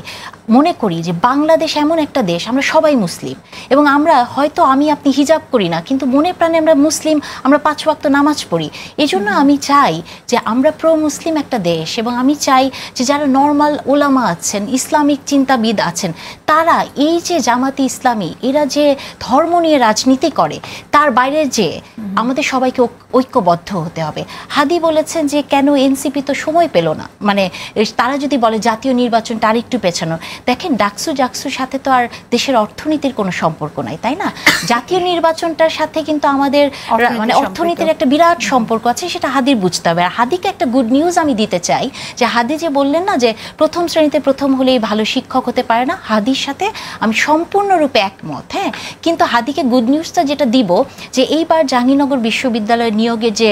মনে করি যে বাংলাদেশ এমন একটা দেশ, আমরা সবাই মুসলিম, এবং আমরা হয়তো আমি আপনি হিজাব করি না, কিন্তু মনে প্রাণে আমরা মুসলিম, আমরা 5 ওয়াক্ত নামাজ পড়ি। এই জন্য আমি চাই যে আমরা প্রো মুসলিম একটা দেশ, এবং আমি চাই যে যারা নর্মাল ওলামা আছেন, ইসলামিক চিন্তাবিদ আছেন, তারা এই যে জামাতি ইসলামী, এরা যে ধর্ম নিয়ে রাজনীতি করে, তার বাইরে যে আমাদের সবাইকে ঐক্যবদ্ধ হতে হবে। হাদি বলেছেন যে কেন এনসিপি তো সময় পেল না, মানে তারা যদি বলে জাতীয় নির্বাচনটা আর একটু পেছানো, দেখেন জাকসুর সাথে তো আর দেশের অর্থনীতির কোনো সম্পর্ক নাই, তাই না? জাতীয় নির্বাচনটার সাথে কিন্তু আমাদের মানে অর্থনীতির একটা বিরাট সম্পর্ক আছে, সেটা হাদির বুঝতে হবে। আর হাদিকে একটা গুড নিউজ আমি দিতে চাই, যে হাদি যে বললেন না যে প্রথম শ্রেণীতে প্রথম হলেই ভালো শিক্ষক হতে পারে না, হাদির সাথে আমি সম্পূর্ণরূপে একমত। হ্যাঁ, কিন্তু হাদিকে গুড নিউজটা যেটা দিব, যে এইবার জাহাঙ্গীরনগর বিশ্ববিদ্যালয়ের নিয়োগে যে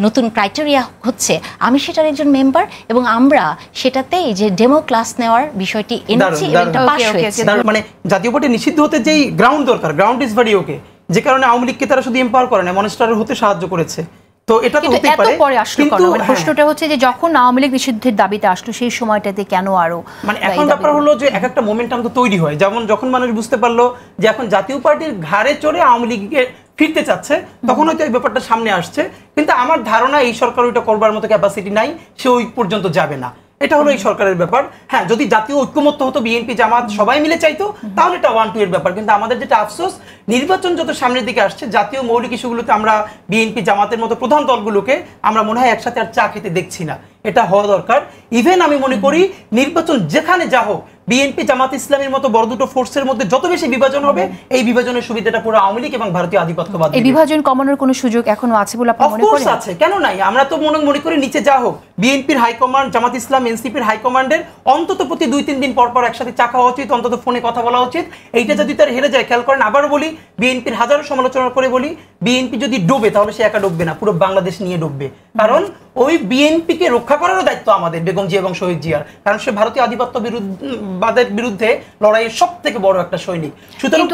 নতুন ক্রাইটেরিয়া হচ্ছে, আমি সেটার একজন মেম্বার, এবং আমরা সেটাতে এই যে ডেমো ক্লাস নেওয়ার বিষয়টি এনেছি এবং এটা পাস হয়েছে।
মানে জাতীয় পার্টি নিষিদ্ধ হতে যেই গ্রাউন্ড দরকার, গ্রাউন্ড ইজ ভেরি ওকে, যে কারণে আওয়ামী লীগকে তারা শুধু এম্পাওয়ার করে না, মনস্টার হতে সাহায্য করেছে। তো এটা তো হতেই পারে,
পরে আসলো কেন? মানে প্রশ্নটা হচ্ছে যে যখন আওয়ামী লীগ নিষিদ্ধের দাবিতে আসলো সেই সময়টাতে কেন আরো,
মানে এখন ব্যাপার হলো যে এক একটা মোমেন্টাম তো তৈরি হয়, যেমন যখন মানুষ বুঝতে পারলো যে এখন জাতীয় পার্টির ঘাড়ে চড়ে আওয়ামী লীগকে ফিরতে চাচ্ছে, তখন হয়তো এই ব্যাপারটা সামনে আসছে। কিন্তু আমার ধারণা এই সরকার ওইটা করবার মতো ক্যাপাসিটি নাই, সে ওই পর্যন্ত যাবে না। এটা হলো এই সরকারের ব্যাপার। হ্যাঁ, যদি জাতীয় ঐক্যমত্য হতো, বিএনপি জামাত সবাই মিলে চাইতো, তাহলে এটা 1-2 এর ব্যাপার। কিন্তু আমাদের যেটা আফসোস, নির্বাচন যত সামনের দিকে আসছে, জাতীয় মৌলিক ইস্যুগুলোতে আমরা বিএনপি জামাতের মতো প্রধান দলগুলোকে আমরা মনে হয় একসাথে আর চা খেতে দেখছি না। এটা হওয়া দরকার। ইভেন আমি মনে করি নির্বাচন যেখানে যা হোক, বিএনপি জামাত ইসলামের মতো বড় দুটো ফোর্সের মধ্যে যত বেশি বিভাজন হবে, এই বিভাজনের সুবিধাটা পুরো আওয়ামী লীগ এবং ভারতীয় আধিপত্যবাদ।
এই বিভাজন কমানোর কোনো সুযোগ এখনো আছে বলে আপনি মনে করেন?
আছে, কেন নাই? আমরা তো মনে করি নিচে যা হোক, বিএনপির হাইকমান্ড, জামাত ইসলাম, এনসিপির হাইকমান্ডের অন্তত প্রতি 2-3 দিন পর পর একসাথে চা খাওয়া উচিত, অন্তত ফোনে কথা বলা উচিত। এইটা যদি তার হেরে যায়, খেয়াল করেন, আবার বলি, বিএনপির হাজারো সমালোচনা করে বলি, বিএনপি যদি ডুবে তাহলে সে একা ডুববে না, পুরো বাংলাদেশ নিয়ে ডুববে। কারণ ওই বিএনপিকে রক্ষা করারও দায়িত্ব আমাদের, বেগম জিয়া এবং শহীদ জিয়ার। কারণ সে ভারতীয় আধিপত্যবাদের বিরুদ্ধে লড়াইয়ের সবথেকে বড় একটা সৈনিক। সুতরাং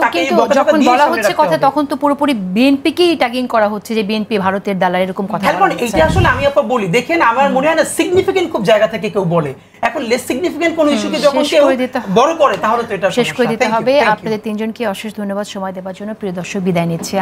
যখন বলা হচ্ছে কথা, তখন তো পুরোপুরি বিএনপিকেই ট্যাগিং করা হচ্ছে যে বিএনপি ভারতের দালাল, এরকম কথা।
এখন এইটা আসলে আমি আপা বলি, দেখেন, আমার মনে হয় না সিগনিফিকেন্ট খুব জায়গা থেকে কেউ বলে। এখন লেস সিগনিফিকেন্ট কোন ইস্যুকে যখন কেউ বড় করে, তাহলে তো এটা
শেষ করে দিতে হবে। আপনাদের তিনজনকে অশেষ ধন্যবাদ সময় দেওয়ার জন্য। প্রিয় দর্শক, বিদায় নিচ্ছি।